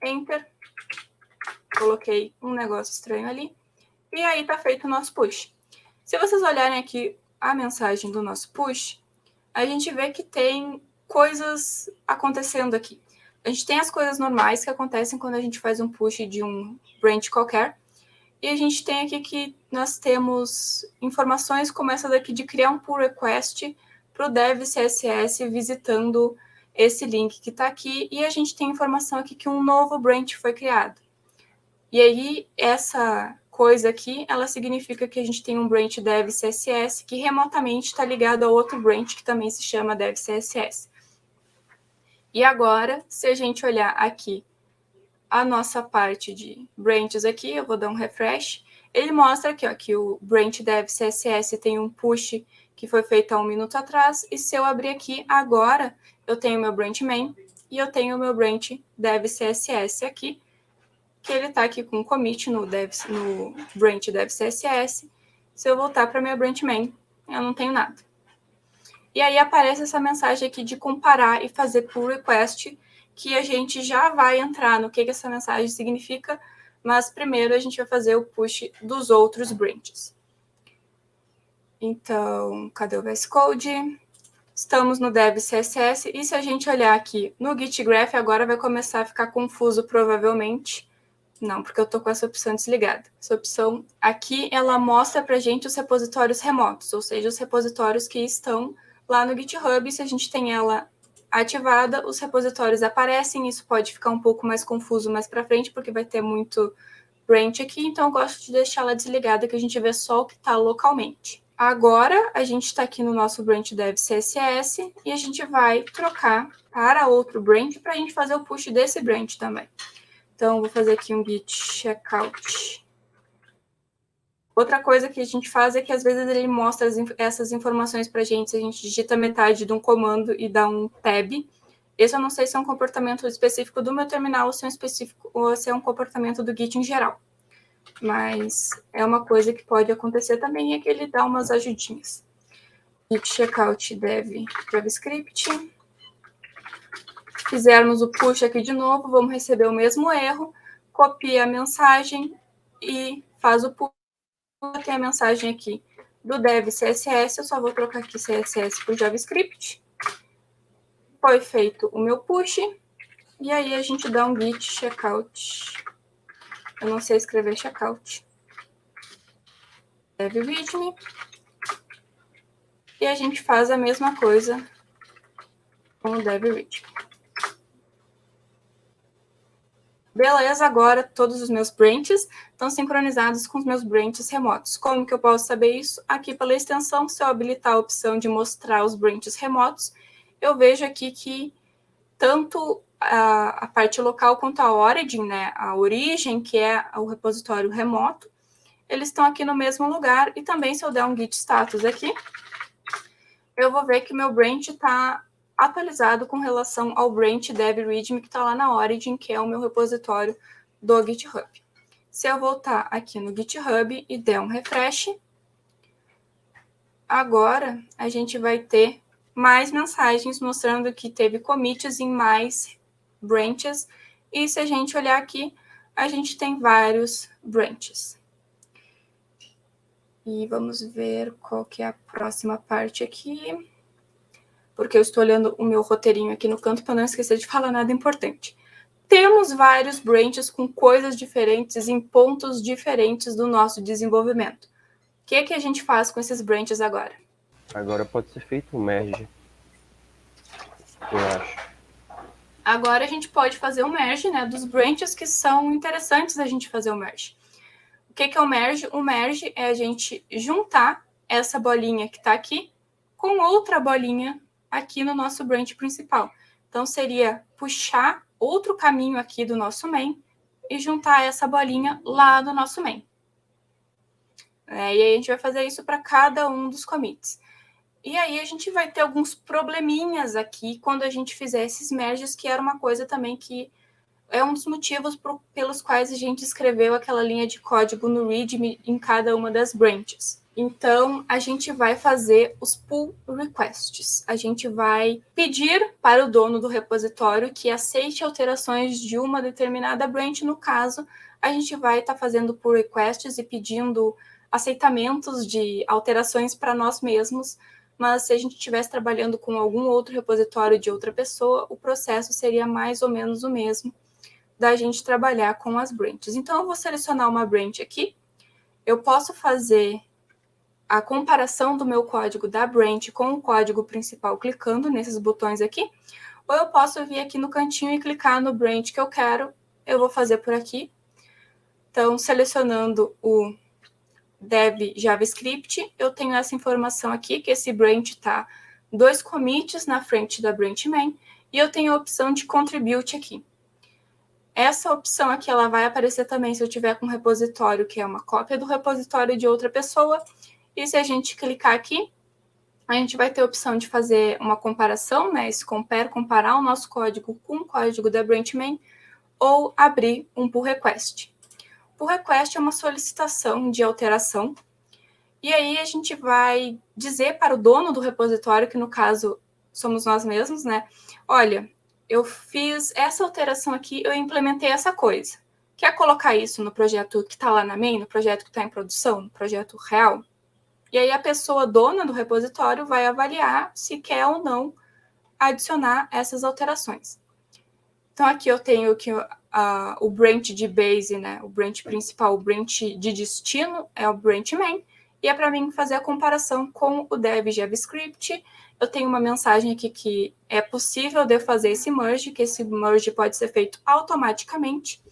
Enter, coloquei um negócio estranho ali, e aí está feito o nosso push. Se vocês olharem aqui a mensagem do nosso push, a gente vê que tem coisas acontecendo aqui. A gente tem as coisas normais que acontecem quando a gente faz um push de um branch qualquer, e a gente tem aqui que nós temos informações como essa daqui de criar um pull request para o dev CSS visitando esse link que está aqui, e a gente tem informação aqui que um novo branch foi criado. E aí, essa coisa aqui, ela significa que a gente tem um branch dev CSS que remotamente está ligado a outro branch que também se chama dev CSS. E agora, se a gente olhar aqui a nossa parte de branches aqui, eu vou dar um refresh, ele mostra aqui ó, que o branch dev CSS tem um push que foi feito há 1 minuto atrás, e se eu abrir aqui agora, eu tenho meu branch main e eu tenho o meu branch dev CSS aqui, que ele está aqui com commit no branch dev CSS. Se eu voltar para minha branch main, eu não tenho nada. E aí aparece essa mensagem aqui de comparar e fazer pull request, que a gente já vai entrar no que essa mensagem significa, mas primeiro a gente vai fazer o push dos outros branches. Então, cadê o VS Code? Estamos no dev CSS, e se a gente olhar aqui no Git Graph, agora vai começar a ficar confuso provavelmente. Não, porque eu estou com essa opção desligada. Essa opção aqui, ela mostra para a gente os repositórios remotos, ou seja, os repositórios que estão lá no GitHub. E se a gente tem ela ativada, os repositórios aparecem. Isso pode ficar um pouco mais confuso mais para frente, porque vai ter muito branch aqui. Então, eu gosto de deixar ela desligada, que a gente vê só o que está localmente. Agora, a gente está aqui no nosso branch dev CSS e a gente vai trocar para outro branch para a gente fazer o push desse branch também. Então, vou fazer aqui um git checkout. Outra coisa que a gente faz é que, às vezes, ele mostra essas informações para a gente. Se a gente digita metade de um comando e dá um tab. Esse eu não sei se é um comportamento específico do meu terminal ou se é um comportamento do Git em geral. Mas é uma coisa que pode acontecer também, é que ele dá umas ajudinhas. Git checkout dev JavaScript. Fizermos o push aqui de novo, vamos receber o mesmo erro, copia a mensagem e faz o push. Tem a mensagem aqui do dev CSS, eu só vou trocar aqui CSS por JavaScript. Foi feito o meu push, e aí a gente dá um git checkout. Eu não sei escrever checkout. Dev readme. E a gente faz a mesma coisa com o dev readme. Beleza, agora todos os meus branches estão sincronizados com os meus branches remotos. Como que eu posso saber isso? Aqui pela extensão, se eu habilitar a opção de mostrar os branches remotos, eu vejo aqui que tanto a parte local quanto a origin, né, a origem, que é o repositório remoto, eles estão aqui no mesmo lugar. E também, se eu der um git status aqui, eu vou ver que o meu branch está atualizado com relação ao branch dev readme que está lá na origin, que é o meu repositório do GitHub. Se eu voltar aqui no GitHub e der um refresh, agora a gente vai ter mais mensagens mostrando que teve commits em mais branches. E se a gente olhar aqui, a gente tem vários branches. E vamos ver qual que é a próxima parte aqui. Porque eu estou olhando o meu roteirinho aqui no canto para não esquecer de falar nada importante. Temos vários branches com coisas diferentes em pontos diferentes do nosso desenvolvimento. O que a gente faz com esses branches agora? Agora pode ser feito um merge, eu acho. Agora a gente pode fazer o merge, né, dos branches que são interessantes a gente fazer o merge. O que é o merge? O merge é a gente juntar essa bolinha que está aqui com outra bolinha aqui no nosso branch principal. Então, seria puxar outro caminho aqui do nosso main e juntar essa bolinha lá do nosso main. E aí a gente vai fazer isso para cada um dos commits. E aí a gente vai ter alguns probleminhas aqui quando a gente fizer esses merges, que era uma coisa também que é um dos motivos pelos quais a gente escreveu aquela linha de código no README em cada uma das branches. Então, a gente vai fazer os pull requests. A gente vai pedir para o dono do repositório que aceite alterações de uma determinada branch. No caso, a gente vai estar fazendo pull requests e pedindo aceitamentos de alterações para nós mesmos. Mas se a gente estivesse trabalhando com algum outro repositório de outra pessoa, o processo seria mais ou menos o mesmo da gente trabalhar com as branches. Então, eu vou selecionar uma branch aqui. Eu posso fazer a comparação do meu código da branch com o código principal clicando nesses botões aqui, ou eu posso vir aqui no cantinho e clicar no branch que eu quero. Eu vou fazer por aqui. Então, selecionando o dev JavaScript, eu tenho essa informação aqui, que esse branch está 2 commits na frente da branch main, e eu tenho a opção de contribute aqui. Essa opção aqui ela vai aparecer também se eu tiver com um repositório que é uma cópia do repositório de outra pessoa. E se a gente clicar aqui, a gente vai ter a opção de fazer uma comparação, né? Esse compare, comparar o nosso código com o código da branch main, ou abrir um pull request. Pull request é uma solicitação de alteração. E aí a gente vai dizer para o dono do repositório, que no caso somos nós mesmos, né? Olha, eu fiz essa alteração aqui, eu implementei essa coisa. Quer colocar isso no projeto que está lá na main, no projeto que está em produção, no projeto real? E aí a pessoa dona do repositório vai avaliar se quer ou não adicionar essas alterações. Então aqui eu tenho que o branch de base, né? O branch principal, o branch de destino é o branch main. E é para mim fazer a comparação com o dev JavaScript. Eu tenho uma mensagem aqui que é possível de eu fazer esse merge, que esse merge pode ser feito automaticamente.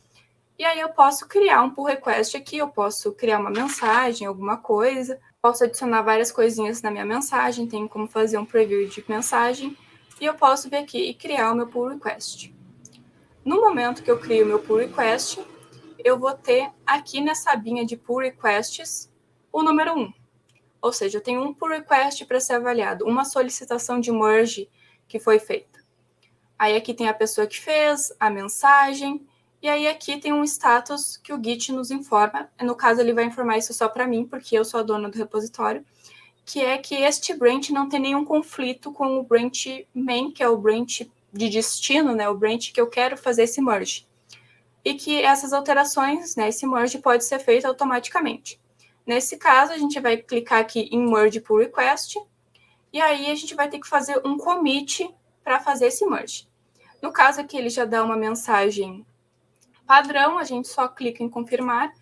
E aí eu posso criar um pull request aqui, eu posso criar uma mensagem, alguma coisa. Posso adicionar várias coisinhas na minha mensagem, tenho como fazer um preview de mensagem. E eu posso vir aqui e criar o meu pull request. No momento que eu crio o meu pull request, eu vou ter aqui nessa abinha de pull requests o número 1. Ou seja, eu tenho um pull request para ser avaliado, uma solicitação de merge que foi feita. Aí aqui tem a pessoa que fez, a mensagem, e aí aqui tem um status que o Git nos informa. No caso, ele vai informar isso só para mim, porque eu sou a dona do repositório, que é que este branch não tem nenhum conflito com o branch main, que é o branch de destino, né, o branch que eu quero fazer esse merge. E que essas alterações, né, esse merge pode ser feito automaticamente. Nesse caso, a gente vai clicar aqui em Merge Pull Request, e aí a gente vai ter que fazer um commit para fazer esse merge. No caso aqui, ele já dá uma mensagem padrão, a gente só clica em confirmar,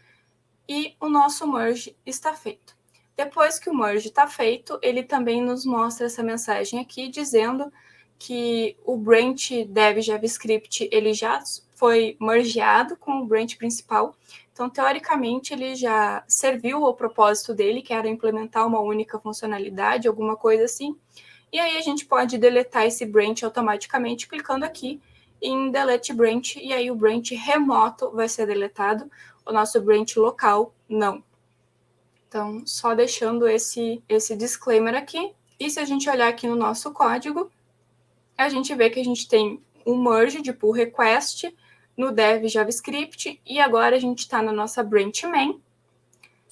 e o nosso merge está feito. Depois que o merge está feito, ele também nos mostra essa mensagem aqui, dizendo que o branch dev JavaScript ele já foi mergeado com o branch principal. Então, teoricamente, ele já serviu ao propósito dele, que era implementar uma única funcionalidade, alguma coisa assim. E aí a gente pode deletar esse branch automaticamente, clicando aqui em Delete Branch, e aí o branch remoto vai ser deletado, o nosso branch local não. Então, só deixando esse disclaimer aqui. E se a gente olhar aqui no nosso código, a gente vê que a gente tem um merge de pull request, no dev JavaScript, e agora a gente está na nossa branch main.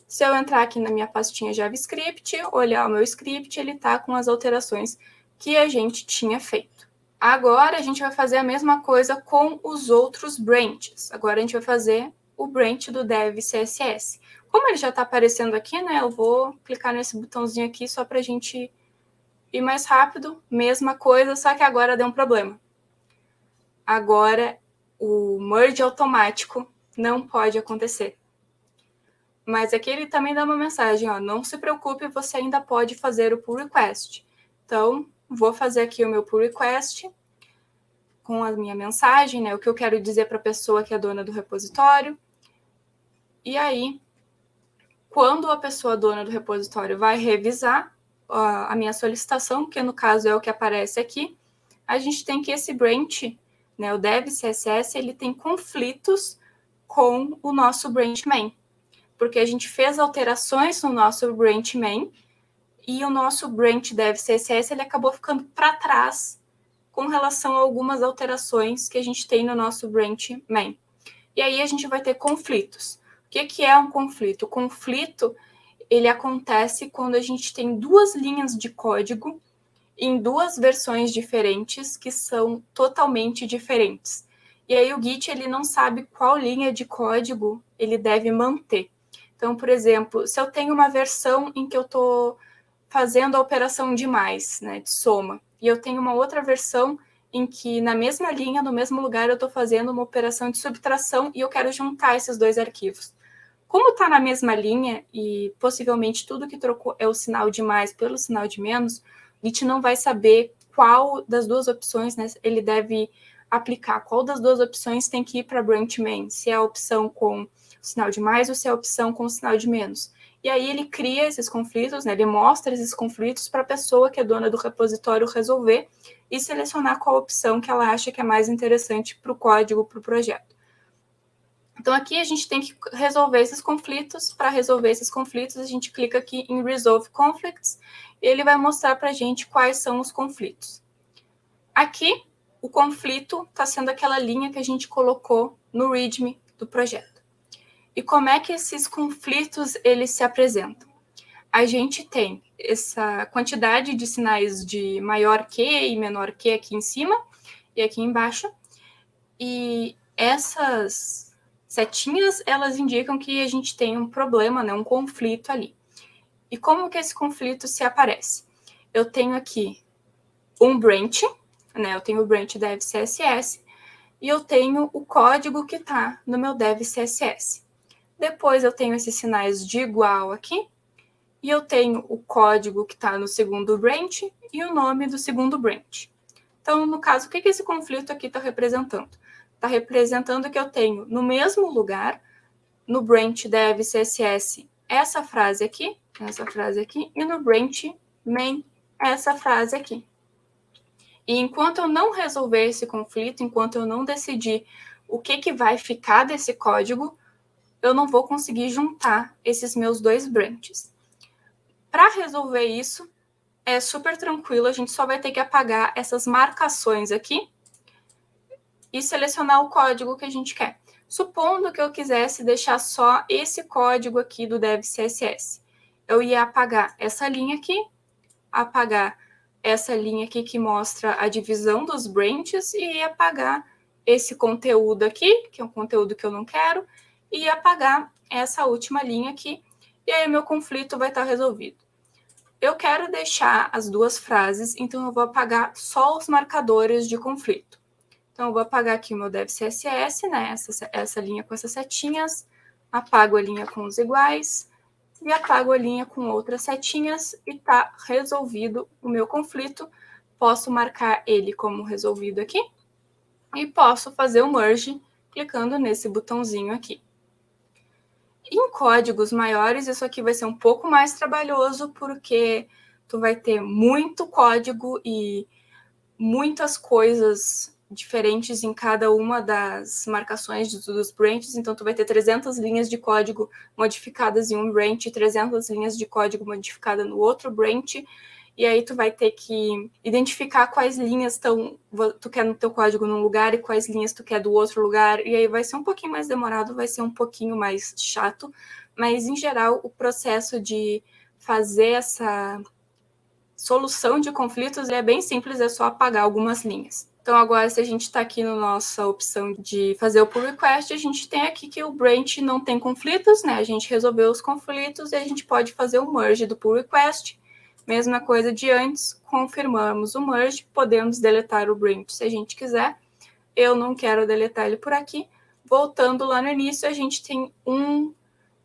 Se eu entrar aqui na minha pastinha JavaScript, olhar o meu script, ele está com as alterações que a gente tinha feito. Agora a gente vai fazer a mesma coisa com os outros branches. Agora a gente vai fazer o branch do dev CSS. Como ele já está aparecendo aqui, né, eu vou clicar nesse botãozinho aqui só para a gente ir mais rápido. Mesma coisa, só que agora deu um problema. Agora o merge automático não pode acontecer. Mas aqui ele também dá uma mensagem, ó, não se preocupe, você ainda pode fazer o pull request. Então, vou fazer aqui o meu pull request com a minha mensagem, né, o que eu quero dizer para a pessoa que é dona do repositório. E aí, quando a pessoa dona do repositório vai revisar a minha solicitação, que no caso é o que aparece aqui, a gente tem que esse branch, né, o dev CSS, ele tem conflitos com o nosso branch main, porque a gente fez alterações no nosso branch main e o nosso branch dev CSS ele acabou ficando para trás com relação a algumas alterações que a gente tem no nosso branch main. E aí a gente vai ter conflitos. O que é um conflito? O conflito ele acontece quando a gente tem duas linhas de código em duas versões diferentes que são totalmente diferentes. E aí o Git ele não sabe qual linha de código ele deve manter. Então, por exemplo, se eu tenho uma versão em que eu estou fazendo a operação de mais, né, de soma, e eu tenho uma outra versão em que na mesma linha, no mesmo lugar, eu estou fazendo uma operação de subtração e eu quero juntar esses dois arquivos. Como está na mesma linha e possivelmente tudo que trocou é o sinal de mais pelo sinal de menos, o Git não vai saber qual das duas opções, né, ele deve aplicar, qual das duas opções tem que ir para branch main, se é a opção com o sinal de mais ou se é a opção com o sinal de menos. E aí ele cria esses conflitos, né, ele mostra esses conflitos para a pessoa que é dona do repositório resolver e selecionar qual opção que ela acha que é mais interessante para o código, para o projeto. Então, aqui a gente tem que resolver esses conflitos. Para resolver esses conflitos, a gente clica aqui em Resolve Conflicts e ele vai mostrar para a gente quais são os conflitos. Aqui, o conflito está sendo aquela linha que a gente colocou no README do projeto. E como é que esses conflitos eles se apresentam? A gente tem essa quantidade de sinais de maior que e menor que aqui em cima e aqui embaixo. E essas setinhas, elas indicam que a gente tem um problema, né, um conflito ali. E como que esse conflito se aparece? Eu tenho aqui um branch, né, eu tenho o branch dev CSS, e eu tenho o código que está no meu dev CSS. Depois eu tenho esses sinais de igual aqui, e eu tenho o código que está no segundo branch e o nome do segundo branch. Então, no caso, o que esse conflito aqui está representando? Está representando que eu tenho no mesmo lugar, no branch dev CSS, essa frase aqui, e no branch main, essa frase aqui. E enquanto eu não resolver esse conflito, enquanto eu não decidir o que vai ficar desse código, eu não vou conseguir juntar esses meus dois branches. Para resolver isso, é super tranquilo, a gente só vai ter que apagar essas marcações aqui e selecionar o código que a gente quer. Supondo que eu quisesse deixar só esse código aqui do dev CSS, eu ia apagar essa linha aqui, apagar essa linha aqui que mostra a divisão dos branches e ia apagar esse conteúdo aqui, que é um conteúdo que eu não quero, e apagar essa última linha aqui, e aí o meu conflito vai estar resolvido. Eu quero deixar as duas frases, então eu vou apagar só os marcadores de conflito. Então, eu vou apagar aqui o meu dev CSS, né, essa linha com essas setinhas, apago a linha com os iguais, e apago a linha com outras setinhas, e está resolvido o meu conflito. Posso marcar ele como resolvido aqui, e posso fazer o merge, clicando nesse botãozinho aqui. Em códigos maiores, isso aqui vai ser um pouco mais trabalhoso, porque tu vai ter muito código e muitas coisas diferentes em cada uma das marcações dos branches, então tu vai ter 300 linhas de código modificadas em um branch, 300 linhas de código modificada no outro branch, e aí tu vai ter que identificar quais linhas tu quer no teu código num lugar e quais linhas tu quer do outro lugar, e aí vai ser um pouquinho mais demorado, vai ser um pouquinho mais chato, mas em geral o processo de fazer essa solução de conflitos é bem simples, é só apagar algumas linhas. Então agora, se a gente está aqui na nossa opção de fazer o pull request, a gente tem aqui que o branch não tem conflitos, né? A gente resolveu os conflitos e a gente pode fazer o merge do pull request. Mesma coisa de antes, confirmamos o merge, podemos deletar o branch se a gente quiser. Eu não quero deletar ele por aqui. Voltando lá no início, a gente tem um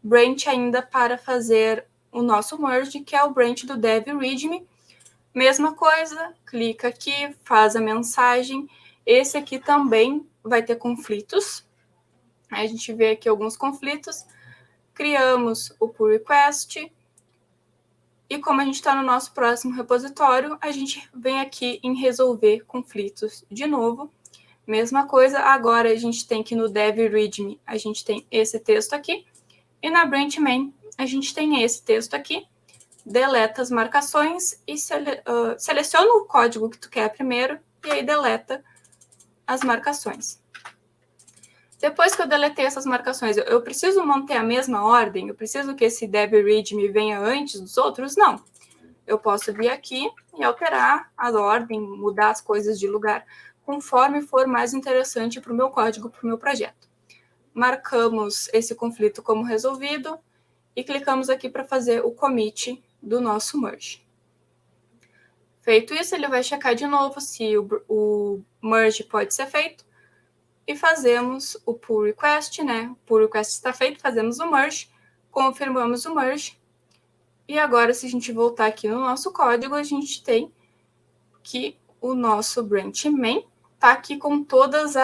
branch ainda para fazer o nosso merge, que é o branch do dev readme. Mesma coisa, clica aqui, faz a mensagem. Esse aqui também vai ter conflitos. A gente vê aqui alguns conflitos. Criamos o pull request. E como a gente está no nosso próximo repositório, a gente vem aqui em resolver conflitos de novo. Mesma coisa, agora a gente tem que no dev readme, a gente tem esse texto aqui. E na branch main, a gente tem esse texto aqui. Deleta as marcações e seleciona o código que tu quer primeiro e aí deleta as marcações. Depois que eu deletei essas marcações, eu preciso manter a mesma ordem? Eu preciso que esse dev readme venha antes dos outros? Não. Eu posso vir aqui e alterar a ordem, mudar as coisas de lugar, conforme for mais interessante para o meu código, para o meu projeto. Marcamos esse conflito como resolvido e clicamos aqui para fazer o commit do nosso merge. Feito isso, ele vai checar de novo se o merge pode ser feito e fazemos o pull request, né? O pull request está feito, fazemos o merge, confirmamos o merge e agora, se a gente voltar aqui no nosso código, a gente tem que o nosso branch main está aqui com todos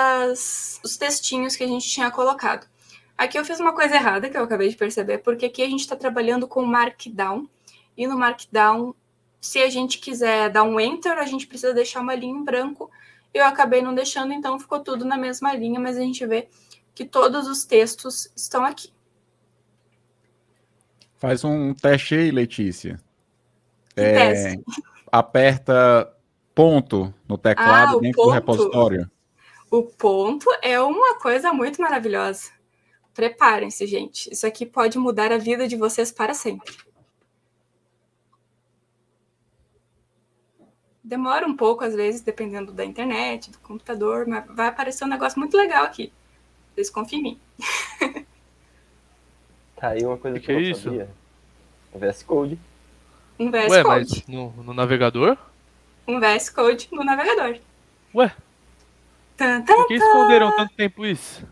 os textinhos que a gente tinha colocado. Aqui eu fiz uma coisa errada que eu acabei de perceber, porque aqui a gente está trabalhando com Markdown. E no Markdown, se a gente quiser dar um Enter, a gente precisa deixar uma linha em branco. Eu acabei não deixando, então ficou tudo na mesma linha, mas a gente vê que todos os textos estão aqui. Faz um teste aí, Letícia. Teste. Aperta ponto no teclado dentro do repositório. O ponto é uma coisa muito maravilhosa. Preparem-se, gente. Isso aqui pode mudar a vida de vocês para sempre. Demora um pouco, às vezes, dependendo da internet, do computador, mas vai aparecer um negócio muito legal aqui. Vocês confiam em mim. Tá aí uma coisa que eu não sabia. VS Code. Um VS Ué, Code. mas no navegador? Um VS Code no navegador. Ué? Por que esconderam tanto tempo isso?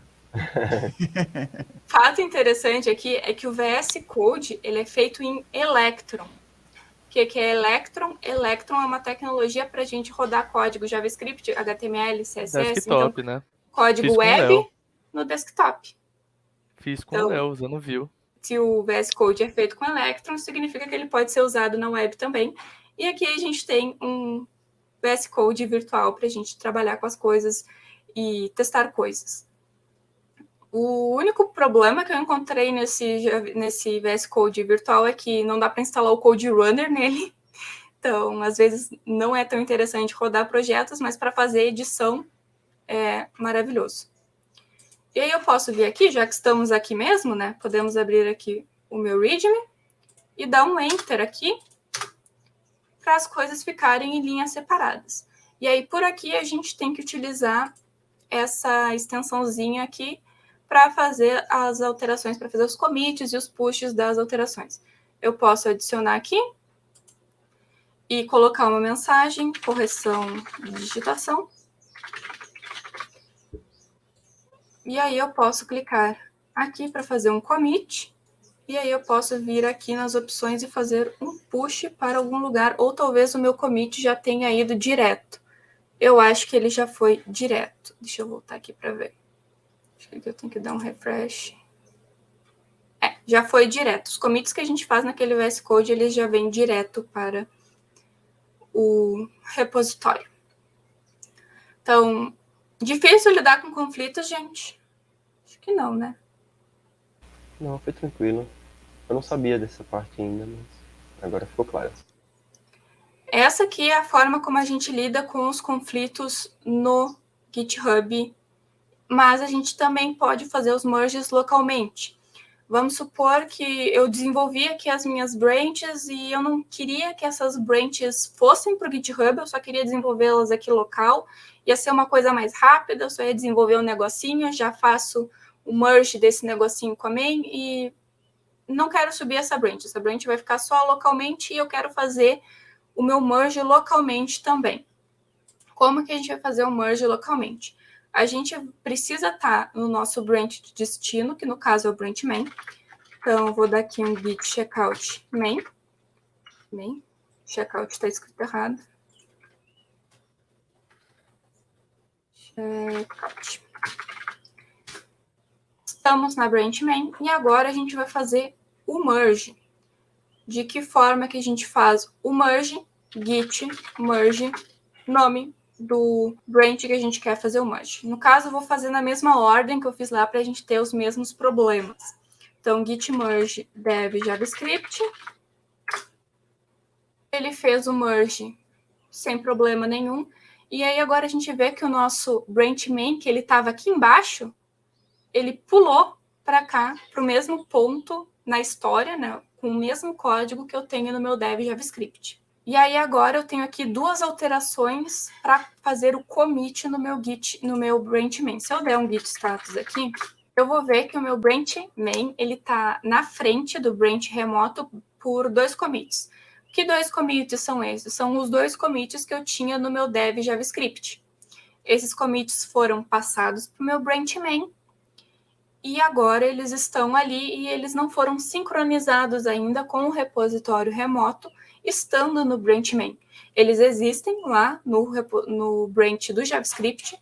Fato interessante aqui é que o VS Code ele é feito em Electron. O que é Electron? Electron é uma tecnologia para a gente rodar código JavaScript, HTML, CSS. Desktop, então, né? Código web no desktop. Fiz com o Léo, usando Vue. Se o VS Code é feito com Electron, significa que ele pode ser usado na web também. E aqui a gente tem um VS Code virtual para a gente trabalhar com as coisas e testar coisas. O único problema que eu encontrei nesse VS Code virtual é que não dá para instalar o Code Runner nele. Então, às vezes, não é tão interessante rodar projetos, mas para fazer edição é maravilhoso. E aí eu posso vir aqui, já que estamos aqui mesmo, né? Podemos abrir aqui o meu README e dar um Enter aqui para as coisas ficarem em linhas separadas. E aí, por aqui, a gente tem que utilizar essa extensãozinha aqui para fazer as alterações, para fazer os commits e os pushes das alterações. Eu posso adicionar aqui e colocar uma mensagem, correção de digitação. E aí eu posso clicar aqui para fazer um commit. E aí eu posso vir aqui nas opções e fazer um push para algum lugar. Ou talvez o meu commit já tenha ido direto. Eu acho que ele já foi direto. Deixa eu voltar aqui para ver. Acho que eu tenho que dar um refresh. Já foi direto. Os commits que a gente faz naquele VS Code, eles já vêm direto para o repositório. Então, difícil lidar com conflitos, gente? Acho que não, né? Não, foi tranquilo. Eu não sabia dessa parte ainda, mas agora ficou claro. essa aqui é a forma como a gente lida com os conflitos no GitHub, mas a gente também pode fazer os merges localmente. Vamos supor que eu desenvolvi aqui as minhas branches e eu não queria que essas branches fossem para o GitHub, eu só queria desenvolvê-las aqui local. Ia ser uma coisa mais rápida, eu só ia desenvolver um negocinho, já faço o merge desse negocinho com a main e não quero subir essa branch. Essa branch vai ficar só localmente e eu quero fazer o meu merge localmente também. Como que a gente vai fazer o merge localmente? A gente precisa estar no nosso branch de destino, que no caso é o branch main. Então, eu vou dar aqui um git checkout main. Checkout está escrito errado. Checkout. Estamos na branch main e agora a gente vai fazer o merge. De que forma que a gente faz o merge? Git merge nome do branch que a gente quer fazer o merge. No caso, eu vou fazer na mesma ordem que eu fiz lá para a gente ter os mesmos problemas. Então, git merge dev javascript. Ele fez o merge sem problema nenhum. E aí agora a gente vê que o nosso branch main, que ele estava aqui embaixo, ele pulou para cá, para o mesmo ponto na história, né, com o mesmo código que eu tenho no meu dev javascript. E aí agora eu tenho aqui duas alterações para fazer o commit no meu git, no meu branch main. Se eu der um git status aqui, eu vou ver que o meu branch main ele está na frente do branch remoto por 2 commits. Que 2 commits são esses? São os 2 commits que eu tinha no meu dev javascript. Esses commits foram passados para o meu branch main e agora eles estão ali e eles não foram sincronizados ainda com o repositório remoto, estando no branch main. Eles existem lá no branch do JavaScript,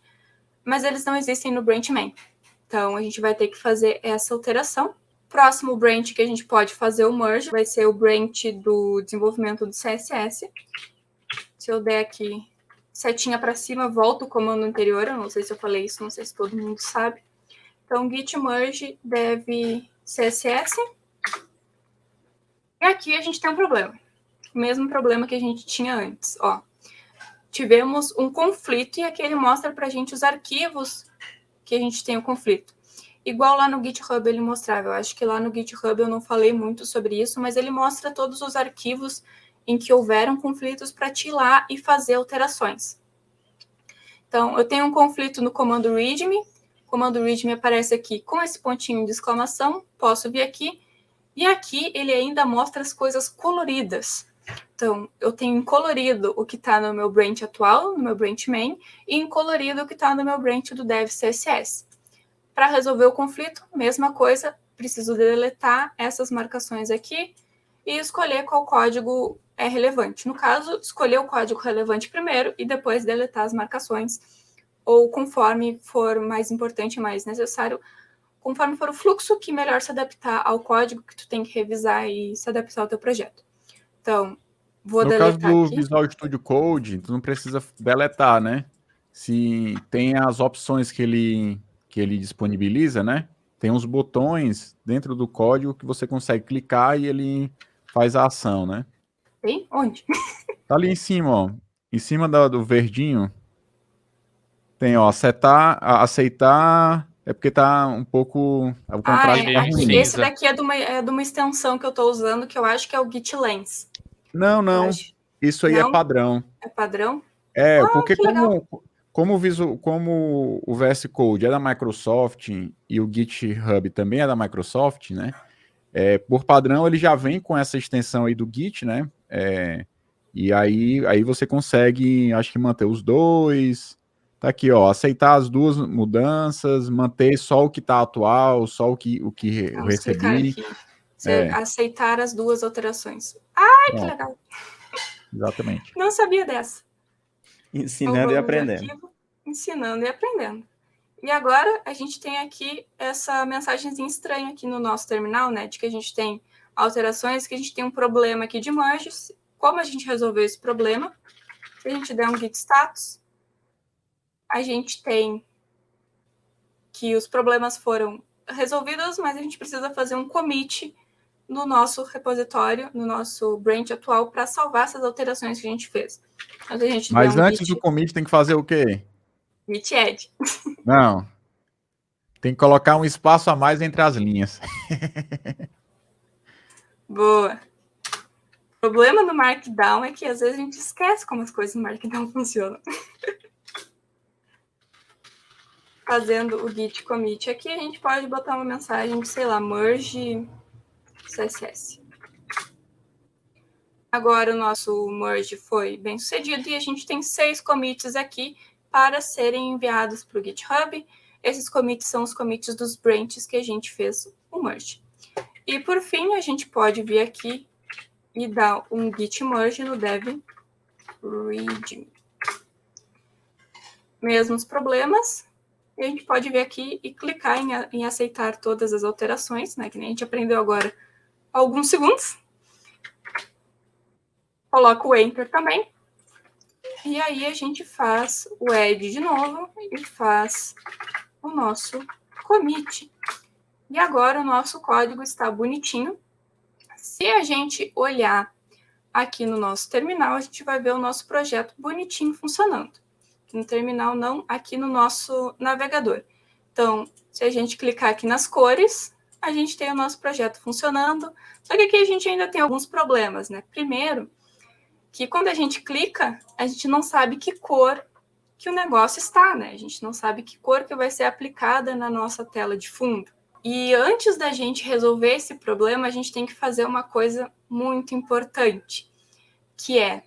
mas eles não existem no branch main. Então, a gente vai ter que fazer essa alteração. Próximo branch que a gente pode fazer o merge vai ser o branch do desenvolvimento do CSS. Se eu der aqui setinha para cima, volta o comando anterior. Eu não sei se eu falei isso, não sei se todo mundo sabe. Então, git merge dev CSS. E aqui a gente tem um problema. O mesmo problema que a gente tinha antes. Ó, tivemos um conflito e aqui ele mostra para a gente os arquivos que a gente tem o conflito. Igual lá no GitHub ele mostrava. Eu acho que lá no GitHub eu não falei muito sobre isso, mas ele mostra todos os arquivos em que houveram conflitos para te ir lá e fazer alterações. Então, eu tenho um conflito no comando readme. O comando readme aparece aqui com esse pontinho de exclamação. Posso vir aqui. E aqui ele ainda mostra as coisas coloridas. Então, eu tenho em colorido o que está no meu branch atual, no meu branch main, e em colorido o que está no meu branch do dev CSS. Para resolver o conflito, mesma coisa, preciso deletar essas marcações aqui e escolher qual código é relevante. No caso, escolher o código relevante primeiro e depois deletar as marcações, ou conforme for mais importante, mais necessário, conforme for o fluxo que melhor se adaptar ao código que tu tem que revisar e se adaptar ao teu projeto. Então, vou deletar aqui. No caso do Visual Studio Code, tu não precisa deletar, né? Se tem as opções que ele disponibiliza, né? Tem uns botões dentro do código que você consegue clicar e ele faz a ação, né? Tem? Onde? Tá ali em cima, ó. Em cima do verdinho. Tem, ó, aceitar. É porque tá um pouco. Ao contrário, tá aqui, ruim. esse daqui é de uma extensão que eu estou usando, que eu acho que é o GitLens. Não. Isso aí não? é padrão. É padrão? Porque que legal. como o VS Code é da Microsoft e o GitHub também é da Microsoft, né? Por padrão, ele já vem com essa extensão aí do Git, né? E aí você consegue, acho que manter os dois. Tá aqui, ó, aceitar as duas mudanças, manter só o que tá atual, só o que eu recebi. Aqui. Aceitar as duas alterações. Que legal. Exatamente. Não sabia dessa. Ensinando e aprendendo. Ensinando e aprendendo. E agora a gente tem aqui essa mensagenzinha estranha aqui no nosso terminal, né? De que a gente tem alterações, que a gente tem um problema aqui de merges. Como a gente resolveu esse problema? Se a gente der um git status, a gente tem que os problemas foram resolvidos, mas a gente precisa fazer um commit no nosso repositório, no nosso branch atual, para salvar essas alterações que a gente fez. Então, se a gente Mas der um antes do commit tem que fazer o quê? git add. Não. Tem que colocar um espaço a mais entre as linhas. Boa. O problema do Markdown é que às vezes a gente esquece como as coisas no Markdown funcionam. Fazendo o git commit aqui, a gente pode botar uma mensagem, sei lá, merge CSS. Agora o nosso merge foi bem sucedido e a gente tem 6 commits aqui para serem enviados para o GitHub. Esses commits são os commits dos branches que a gente fez o merge. E por fim, a gente pode vir aqui e dar um git merge no dev readme. Mesmos problemas. E a gente pode vir aqui e clicar em aceitar todas as alterações, né? Que nem a gente aprendeu agora há alguns segundos. Coloca o Enter também. E aí a gente faz o Add de novo e faz o nosso commit. E agora o nosso código está bonitinho. Se a gente olhar aqui no nosso terminal, a gente vai ver o nosso projeto bonitinho funcionando. No terminal não, aqui no nosso navegador. Então, se a gente clicar aqui nas cores, a gente tem o nosso projeto funcionando. Só que aqui a gente ainda tem alguns problemas, né? Primeiro, que quando a gente clica, a gente não sabe que cor que o negócio está, né? A gente não sabe que cor que vai ser aplicada na nossa tela de fundo. E antes da gente resolver esse problema, a gente tem que fazer uma coisa muito importante, que é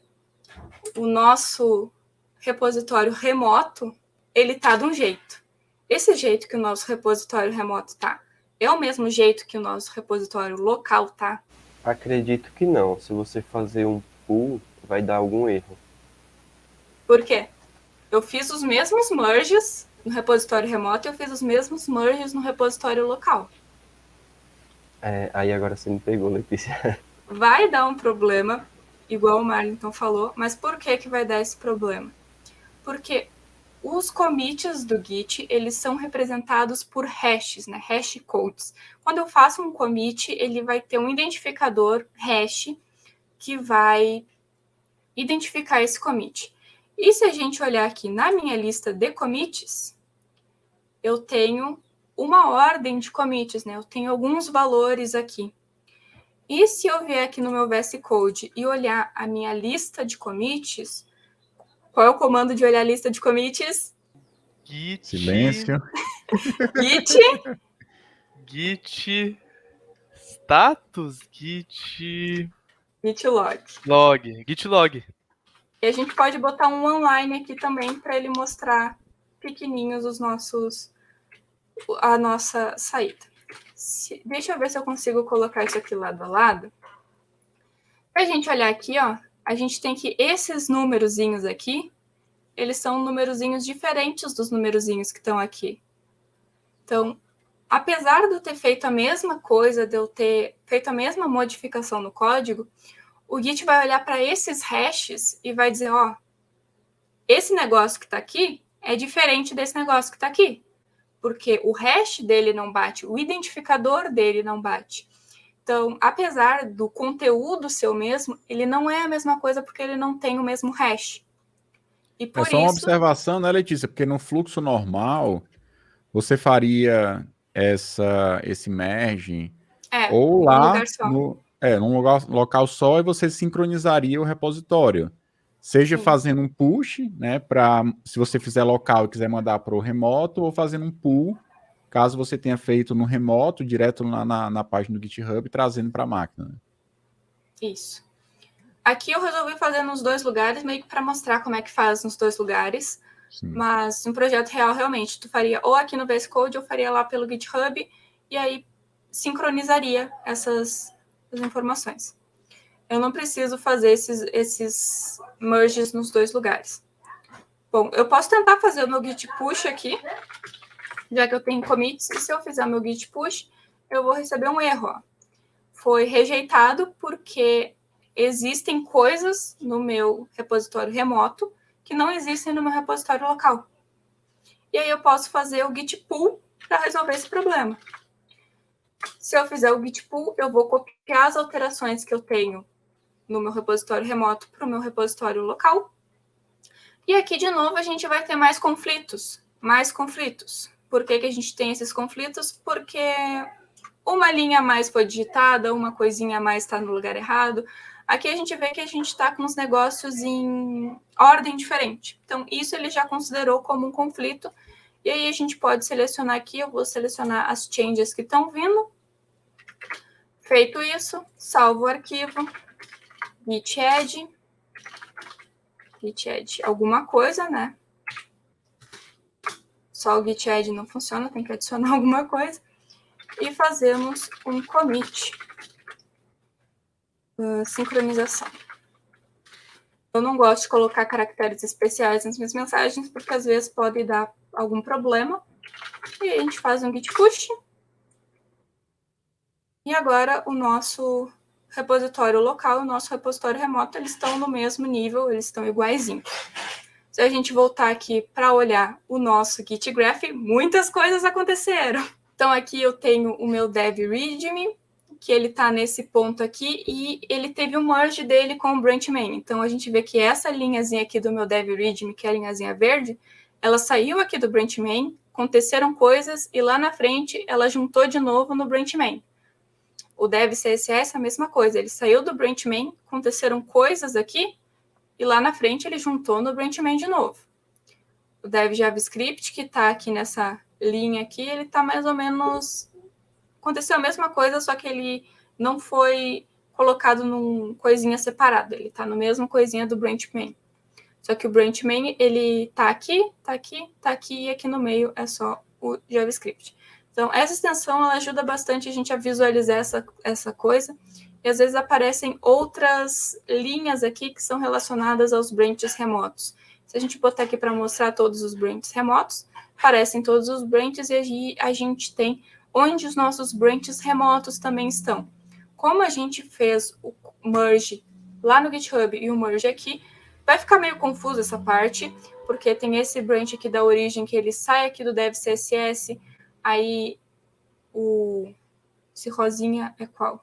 o nosso repositório remoto, ele está de um jeito. Esse jeito que o nosso repositório remoto está, é o mesmo jeito que o nosso repositório local está? Acredito que não. Se você fazer um pull, vai dar algum erro. Por quê? Eu fiz os mesmos merges no repositório remoto e eu fiz os mesmos merges no repositório local. Aí agora você me pegou, Letícia. Vai dar um problema, igual o Marlington falou, mas por que vai dar esse problema? Porque os commits do Git, eles são representados por hashes, né? Hash codes. Quando eu faço um commit, ele vai ter um identificador hash que vai identificar esse commit. E se a gente olhar aqui na minha lista de commits, eu tenho uma ordem de commits, né? Eu tenho alguns valores aqui. E se eu vier aqui no meu VS Code e olhar a minha lista de commits, qual é o comando de olhar a lista de commits? Git. Silêncio. Git. Git. Status. Git. Git log. Log. Git log. E a gente pode botar um online aqui também para ele mostrar pequenininhos a nossa saída. Deixa eu ver se eu consigo colocar isso aqui lado a lado. Para a gente olhar aqui, ó, a gente tem que esses númerozinhos aqui, eles são numerozinhos diferentes dos numerozinhos que estão aqui. Então, apesar de eu ter feito a mesma coisa, de eu ter feito a mesma modificação no código, o Git vai olhar para esses hashes e vai dizer, ó, esse negócio que está aqui é diferente desse negócio que está aqui. Porque o hash dele não bate, o identificador dele não bate. Então, apesar do conteúdo ser o mesmo, ele não é a mesma coisa porque ele não tem o mesmo hash. E por É só uma isso... observação, né, Letícia? Porque no fluxo normal, você faria esse merge ou lá num lugar só. num local só, e você sincronizaria o repositório. Seja fazendo um push, né, se você fizer local e quiser mandar para o remoto, ou fazendo um pull, caso você tenha feito no remoto, direto na página do GitHub, trazendo para a máquina. Né? Isso. Aqui eu resolvi fazer nos dois lugares, meio que para mostrar como é que faz nos dois lugares. Sim. Mas no projeto real, realmente, tu faria ou aqui no VS Code, ou faria lá pelo GitHub, e aí sincronizaria essas informações. Eu não preciso fazer esses merges nos dois lugares. Bom, eu posso tentar fazer o meu git push aqui, já que eu tenho commits, e se eu fizer meu git push, eu vou receber um erro. Ó. Foi rejeitado porque existem coisas no meu repositório remoto que não existem no meu repositório local. E aí eu posso fazer o git pull para resolver esse problema. Se eu fizer o git pull, eu vou copiar as alterações que eu tenho no meu repositório remoto para o meu repositório local. E aqui, de novo, a gente vai ter mais conflitos. Mais conflitos. Por que a gente tem esses conflitos? Porque uma linha a mais foi digitada, uma coisinha a mais está no lugar errado. Aqui a gente vê que a gente está com os negócios em ordem diferente. Então, isso ele já considerou como um conflito. E aí a gente pode selecionar aqui, eu vou selecionar as changes que estão vindo. Feito isso, salvo o arquivo, git add alguma coisa, né? Só o git add não funciona, tem que adicionar alguma coisa. E fazemos um commit. Sincronização. Eu não gosto de colocar caracteres especiais nas minhas mensagens, porque às vezes pode dar algum problema. E a gente faz um git push. E agora o nosso repositório local e o nosso repositório remoto, eles estão no mesmo nível, eles estão iguaizinhos. Se a gente voltar aqui para olhar o nosso Git Graph, muitas coisas aconteceram. Então aqui eu tenho o meu dev readme, que ele está nesse ponto aqui, e ele teve um merge dele com o branch main. Então a gente vê que essa linhazinha aqui do meu dev readme, que é a linhazinha verde, ela saiu aqui do branch main, aconteceram coisas, e lá na frente ela juntou de novo no branch main. O dev CSS é a mesma coisa, ele saiu do branch main, aconteceram coisas aqui, e lá na frente ele juntou no branch main de novo. O dev JavaScript, que está aqui nessa linha aqui, ele está mais ou menos... Aconteceu a mesma coisa, só que ele não foi colocado num coisinha separado, ele está no mesmo coisinha do branch main. Só que o branch main, ele está aqui, está aqui, está aqui, e aqui no meio é só o JavaScript. Então, essa extensão ela ajuda bastante a gente a visualizar essa coisa. E às vezes aparecem outras linhas aqui que são relacionadas aos branches remotos. Se a gente botar aqui para mostrar todos os branches remotos, aparecem todos os branches e aí a gente tem onde os nossos branches remotos também estão. Como a gente fez o merge lá no GitHub e o merge aqui, vai ficar meio confuso essa parte, porque tem esse branch aqui da origem que ele sai aqui do dev CSS. Aí, esse rosinha é qual?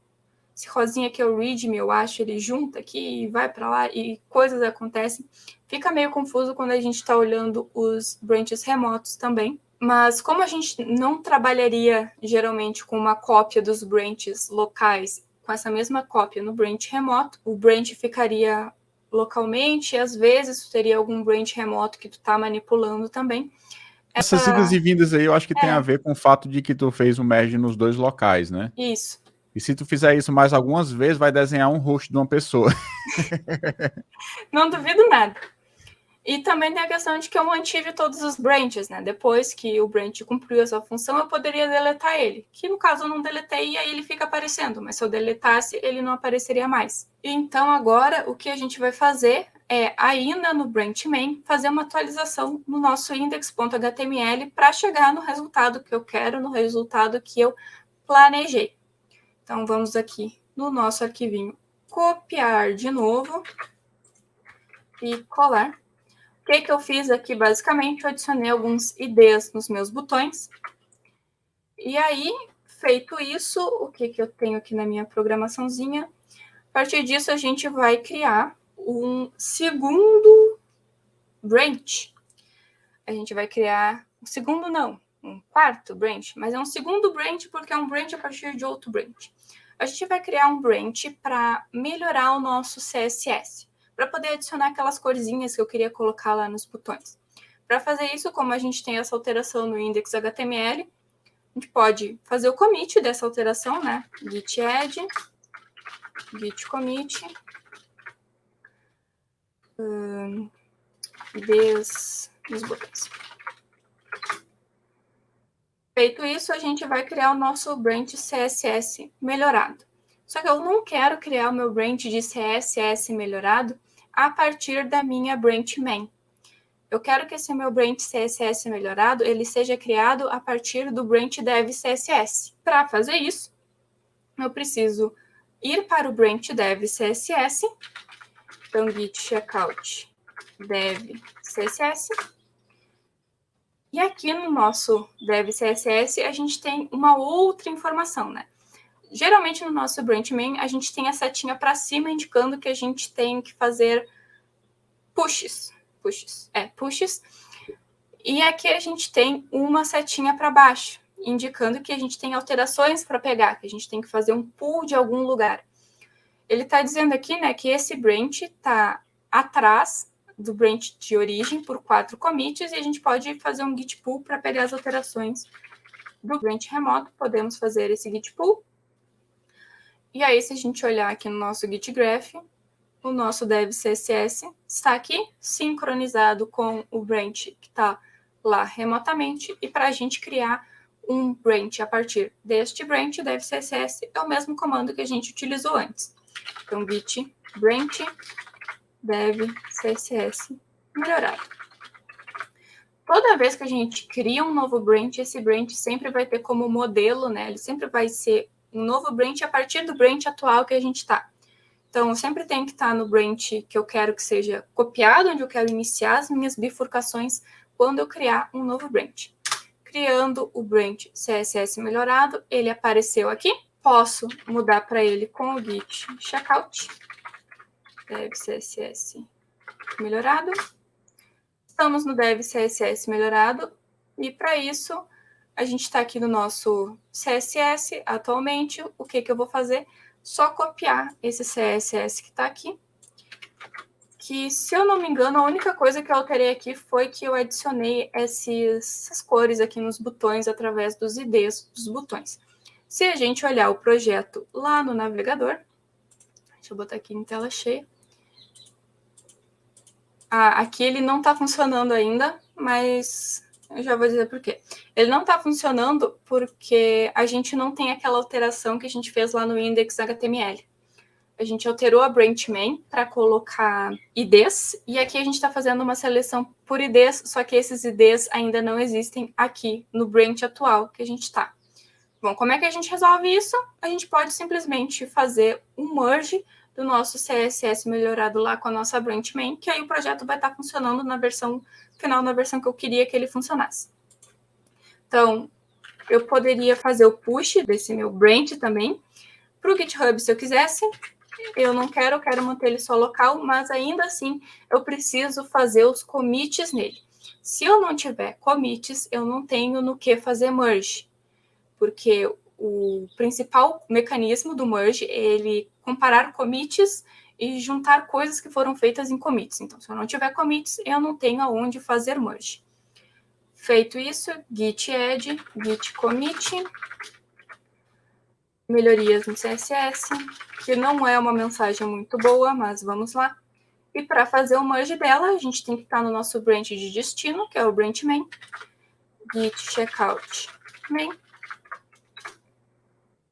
Esse rosinha que é o readme, eu acho, ele junta aqui e vai para lá e coisas acontecem. Fica meio confuso quando a gente está olhando os branches remotos também. Mas como a gente não trabalharia geralmente com uma cópia dos branches locais, com essa mesma cópia no branch remoto, o branch ficaria localmente e às vezes teria algum branch remoto que tu está manipulando também. Essas idas e vindas aí, eu acho que tem a ver com o fato de que tu fez o merge nos dois locais, né? Isso. E se tu fizer isso mais algumas vezes, vai desenhar um rosto de uma pessoa. Não duvido nada. E também tem a questão de que eu mantive todos os branches, né? Depois que o branch cumpriu a sua função, eu poderia deletar ele. Que no caso eu não deletei e aí ele fica aparecendo. Mas se eu deletasse, ele não apareceria mais. Então agora o que a gente vai fazer é, ainda no branch main, fazer uma atualização no nosso index.html para chegar no resultado que eu quero, no resultado que eu planejei. Então, vamos aqui no nosso arquivinho, copiar de novo e colar. O que eu fiz aqui, basicamente, eu adicionei alguns IDs nos meus botões. E aí, feito isso, o que eu tenho aqui na minha programaçãozinha? A partir disso, a gente vai criar um segundo branch. A gente vai criar um segundo, não, um quarto branch, mas é um segundo branch porque é um branch a partir de outro branch. A gente vai criar um branch para melhorar o nosso CSS, para poder adicionar aquelas corzinhas que eu queria colocar lá nos botões. Para fazer isso, como a gente tem essa alteração no index.html, a gente pode fazer o commit dessa alteração, né? Git add, git commit, dos botões. Feito isso, a gente vai criar o nosso branch CSS melhorado. Só que eu não quero criar o meu branch de CSS melhorado a partir da minha branch main. Eu quero que esse meu branch CSS melhorado ele seja criado a partir do branch dev CSS. Para fazer isso, eu preciso ir para o branch dev CSS. Então, git checkout dev CSS. E aqui no nosso dev CSS, a gente tem uma outra informação, né? geralmente no nosso branch main, a gente tem a setinha para cima indicando que a gente tem que fazer pushes. E aqui a gente tem uma setinha para baixo, indicando que a gente tem alterações para pegar, que a gente tem que fazer um pull de algum lugar. Ele está dizendo aqui, né, que esse branch está atrás do branch de origem por 4 commits, e a gente pode fazer um git pull para pegar as alterações do branch remoto. Podemos fazer esse git pull. E aí, se a gente olhar aqui no nosso git graph, o nosso dev CSS está aqui, sincronizado com o branch que está lá remotamente, e para a gente criar um branch a partir deste branch, dev CSS é o mesmo comando que a gente utilizou antes. Então, git branch dev CSS melhorado. Toda vez que a gente cria um novo branch, esse branch sempre vai ter como modelo, né? Ele sempre vai ser um novo branch a partir do branch atual que a gente está. Então, eu sempre tenho que estar no branch que eu quero que seja copiado, onde eu quero iniciar as minhas bifurcações quando eu criar um novo branch. Criando o branch CSS melhorado, ele apareceu aqui. Posso mudar para ele com o git checkout. Dev CSS melhorado. Estamos no Dev CSS melhorado. E para isso, a gente está aqui no nosso CSS atualmente. O que eu vou fazer? Só copiar esse CSS que está aqui. Que, se eu não me engano, a única coisa que eu alterei aqui foi que eu adicionei essas cores aqui nos botões através dos IDs dos botões. Se a gente olhar o projeto lá no navegador, deixa eu botar aqui em tela cheia. Aqui ele não está funcionando ainda, mas eu já vou dizer por quê. Ele não está funcionando porque a gente não tem aquela alteração que a gente fez lá no index.html. A gente alterou a branch main para colocar IDs, e aqui a gente está fazendo uma seleção por IDs, só que esses IDs ainda não existem aqui no branch atual que a gente está. Bom, como é que a gente resolve isso? A gente pode simplesmente fazer um merge do nosso CSS melhorado lá com a nossa branch main, que aí o projeto vai estar funcionando na versão final, na versão que eu queria que ele funcionasse. Então, eu poderia fazer o push desse meu branch também para o GitHub se eu quisesse. Eu não quero, eu quero manter ele só local, mas ainda assim eu preciso fazer os commits nele. Se eu não tiver commits, eu não tenho no que fazer merge, porque o principal mecanismo do merge é ele comparar commits e juntar coisas que foram feitas em commits. Então, se eu não tiver commits, eu não tenho aonde fazer merge. Feito isso, git add, git commit, melhorias no CSS, que não é uma mensagem muito boa, mas vamos lá. E para fazer o merge dela, a gente tem que estar no nosso branch de destino, que é o branch main, git checkout main.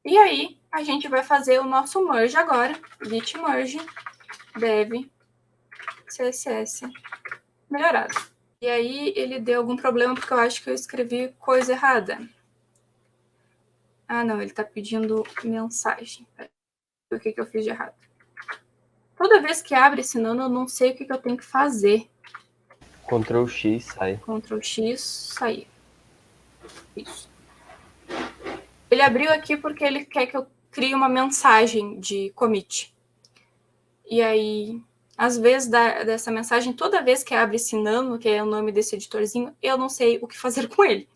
E aí, a gente vai fazer o nosso merge agora, git merge dev CSS melhorado. E aí, ele deu algum problema, porque eu acho que eu escrevi coisa errada. Ah, não, ele está pedindo mensagem. O que eu fiz de errado? Toda vez que abre esse nano, eu não sei o que eu tenho que fazer. Ctrl X, sai. Ctrl X, sair. Isso. Ele abriu aqui porque ele quer que eu crie uma mensagem de commit. E aí, às vezes, dessa mensagem, toda vez que abre esse nano, que é o nome desse editorzinho, eu não sei o que fazer com ele.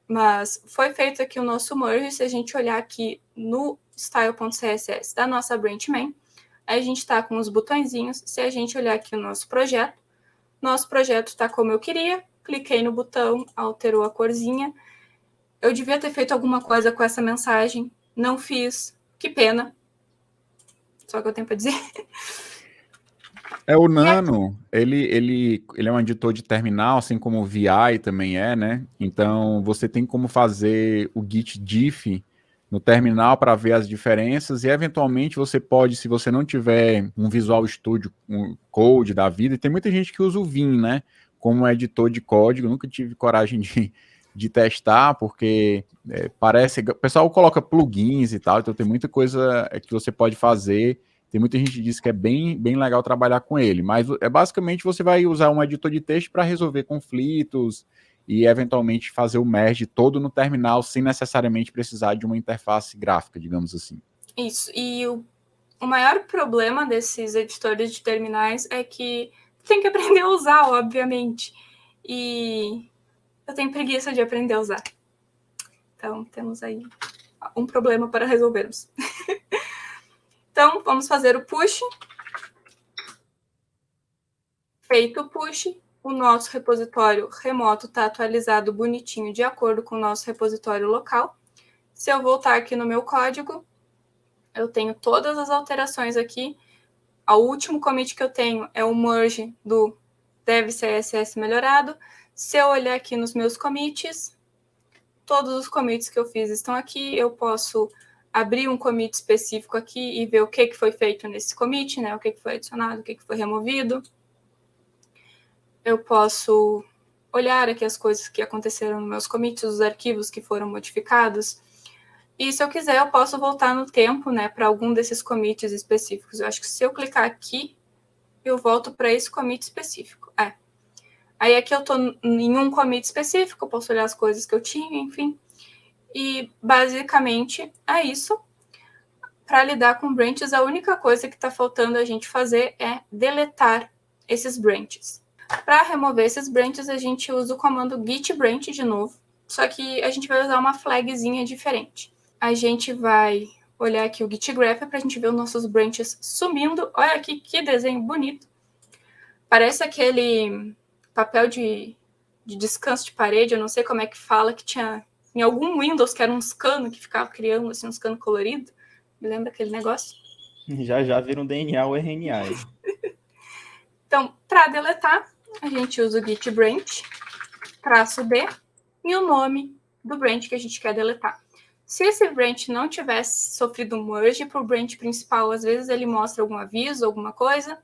Mas foi feito aqui o nosso merge. Se a gente olhar aqui no style.css da nossa branch main, a gente está com os botõezinhos. Se a gente olhar aqui o nosso projeto está como eu queria. Cliquei no botão, alterou a corzinha. Eu devia ter feito alguma coisa com essa mensagem. Não fiz. Que pena. Só que eu tenho para dizer. O Nano, ele é um editor de terminal, assim como o VI também é, né? Então, você tem como fazer o git diff no terminal para ver as diferenças, e eventualmente você pode, se você não tiver um Visual Studio, um Code da vida, e tem muita gente que usa o Vim, né? Como editor de código, nunca tive coragem de testar, porque parece... O pessoal coloca plugins e tal, então tem muita coisa que você pode fazer. Tem muita gente que diz que é bem legal trabalhar com ele, mas basicamente você vai usar um editor de texto para resolver conflitos e eventualmente fazer o merge todo no terminal sem necessariamente precisar de uma interface gráfica, digamos assim. Isso, e o maior problema desses editores de terminais é que tem que aprender a usar, obviamente, e eu tenho preguiça de aprender a usar. Então, temos aí um problema para resolvermos. Então, vamos fazer o push. Feito o push, o nosso repositório remoto está atualizado bonitinho de acordo com o nosso repositório local. Se eu voltar aqui no meu código, eu tenho todas as alterações aqui. O último commit que eu tenho é o merge do dev CSS melhorado. Se eu olhar aqui nos meus commits, todos os commits que eu fiz estão aqui. Eu posso abrir um commit específico aqui e ver o que foi feito nesse commit, né? O que foi adicionado, o que foi removido. Eu posso olhar aqui as coisas que aconteceram nos meus commits, os arquivos que foram modificados. E se eu quiser, eu posso voltar no tempo, né, para algum desses commits específicos. Eu acho que se eu clicar aqui, eu volto para esse commit específico. Aí aqui eu estou em um commit específico, eu posso olhar as coisas que eu tinha, enfim. E basicamente é isso. Para lidar com branches, a única coisa que está faltando a gente fazer é deletar esses branches. Para remover esses branches, a gente usa o comando git branch de novo, só que a gente vai usar uma flagzinha diferente. A gente vai olhar aqui o git graph para a gente ver os nossos branches sumindo. Olha aqui que desenho bonito. Parece aquele papel de descanso de parede, eu não sei como é que fala, que tinha em algum Windows, que era uns canos que ficava criando assim, uns canos coloridos. Me lembra aquele negócio? Já vira um DNA ou RNA. Então, para deletar, a gente usa o git branch, -d, e o nome do branch que a gente quer deletar. Se esse branch não tivesse sofrido um merge para o branch principal, às vezes ele mostra algum aviso, alguma coisa,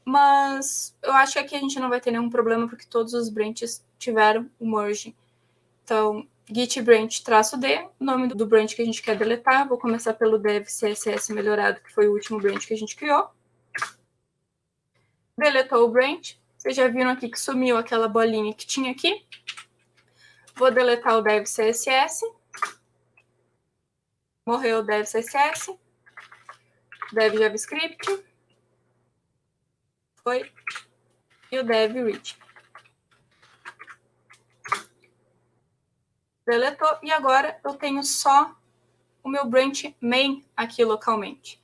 mas eu acho que aqui a gente não vai ter nenhum problema, porque todos os branches tiveram o merge. Então, git branch -d, nome do branch que a gente quer deletar. Vou começar pelo dev CSS melhorado, que foi o último branch que a gente criou. Deletou o branch. Vocês já viram aqui que sumiu aquela bolinha que tinha aqui. Vou deletar o dev CSS. Morreu o dev CSS. Dev JavaScript. Foi. E o dev read. Deletou. E agora eu tenho só o meu branch main aqui localmente.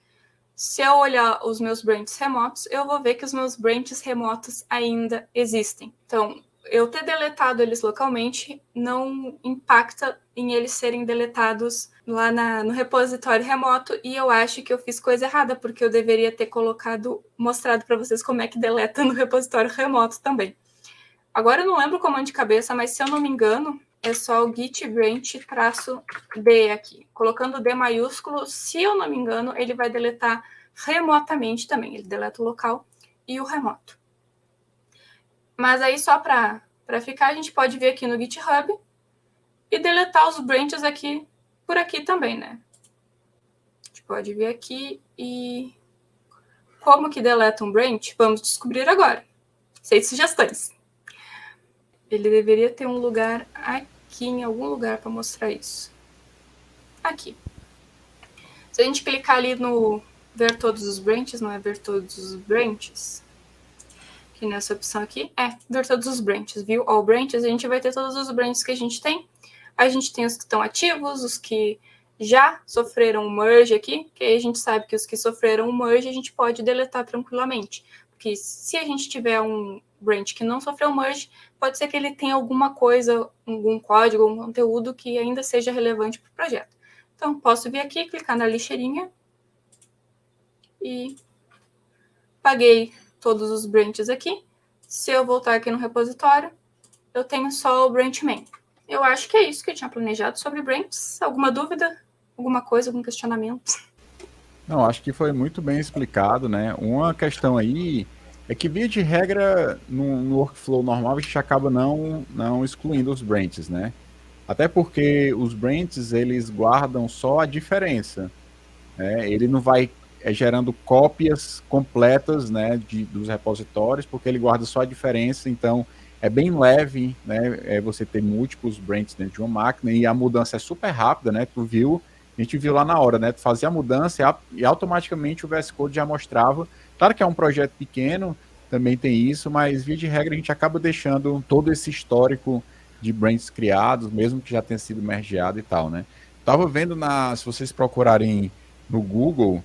Se eu olhar os meus branches remotos, eu vou ver que os meus branches remotos ainda existem. Então, eu ter deletado eles localmente não impacta em eles serem deletados lá no repositório remoto, e eu acho que eu fiz coisa errada, porque eu deveria ter mostrado para vocês como é que deleta no repositório remoto também. Agora eu não lembro o comando de cabeça, mas se eu não me engano, é só o git branch -d aqui. Colocando D maiúsculo, se eu não me engano, ele vai deletar remotamente também. Ele deleta o local e o remoto. Mas aí, só para ficar, a gente pode vir aqui no GitHub e deletar os branches aqui, por aqui também, né? A gente pode vir aqui e... Como que deleta um branch? Vamos descobrir agora. 6 sugestões. Ele deveria ter um lugar aqui, em algum lugar, para mostrar isso. Aqui. Se a gente clicar ali no ver todos os branches, não é ver todos os branches? Aqui nessa opção aqui, ver todos os branches, view all branches, a gente vai ter todos os branches que a gente tem. A gente tem os que estão ativos, os que já sofreram um merge aqui, que aí a gente sabe que os que sofreram um merge a gente pode deletar tranquilamente. Porque se a gente tiver um branch que não sofreu merge, pode ser que ele tenha alguma coisa, algum código, algum conteúdo que ainda seja relevante para o projeto. Então, posso vir aqui, clicar na lixeirinha e paguei todos os branches aqui. Se eu voltar aqui no repositório, eu tenho só o branch main. Eu acho que é isso que eu tinha planejado sobre branches. Alguma dúvida? Alguma coisa, algum questionamento? Não, acho que foi muito bem explicado, né? Uma questão aí é que, via de regra, no workflow normal, a gente acaba não excluindo os branches, né? Até porque os branches, eles guardam só a diferença, né? Ele não vai gerando cópias completas, né, dos repositórios, porque ele guarda só a diferença. Então, é bem leve, né? Você ter múltiplos brands dentro de uma máquina e a mudança é super rápida, né? A gente viu lá na hora, né? Tu fazia a mudança e automaticamente o VS Code já mostrava. Claro que é um projeto pequeno, também tem isso, mas via de regra a gente acaba deixando todo esse histórico de brands criados, mesmo que já tenha sido mergeado e tal, né? Tava vendo se vocês procurarem no Google,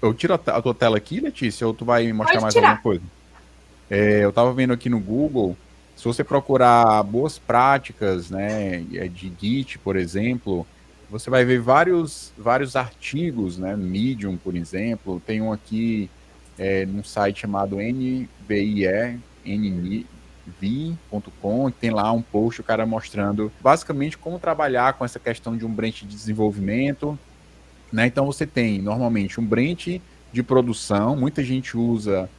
eu tiro a tua tela aqui, Letícia, ou tu vai me mostrar Pode mais alguma tirar. coisa? Eu tava vendo aqui no Google, se você procurar boas práticas, né, de Git, por exemplo, você vai ver vários artigos, né, no Medium, por exemplo, tem um aqui num site chamado nvi.com, tem lá um post, o cara mostrando basicamente como trabalhar com essa questão de um branch de desenvolvimento, né? Então você tem normalmente um branch de produção, muita gente usa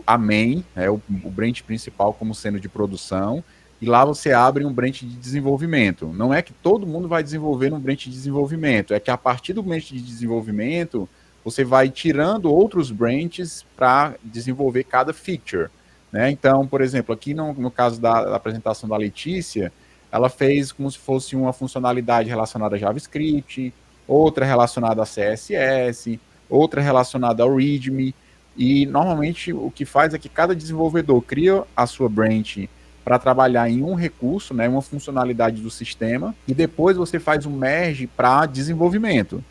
a main, né, o branch principal como sendo de produção, e lá você abre um branch de desenvolvimento. Não é que todo mundo vai desenvolver um branch de desenvolvimento, é que a partir do branch de desenvolvimento você vai tirando outros branches para desenvolver cada feature, né? Então, por exemplo, aqui no caso da apresentação da Letícia, ela fez como se fosse uma funcionalidade relacionada a JavaScript, outra relacionada a CSS, outra relacionada ao README, e normalmente o que faz é que cada desenvolvedor cria a sua branch para trabalhar em um recurso, né, uma funcionalidade do sistema, e depois você faz um merge para desenvolvimento.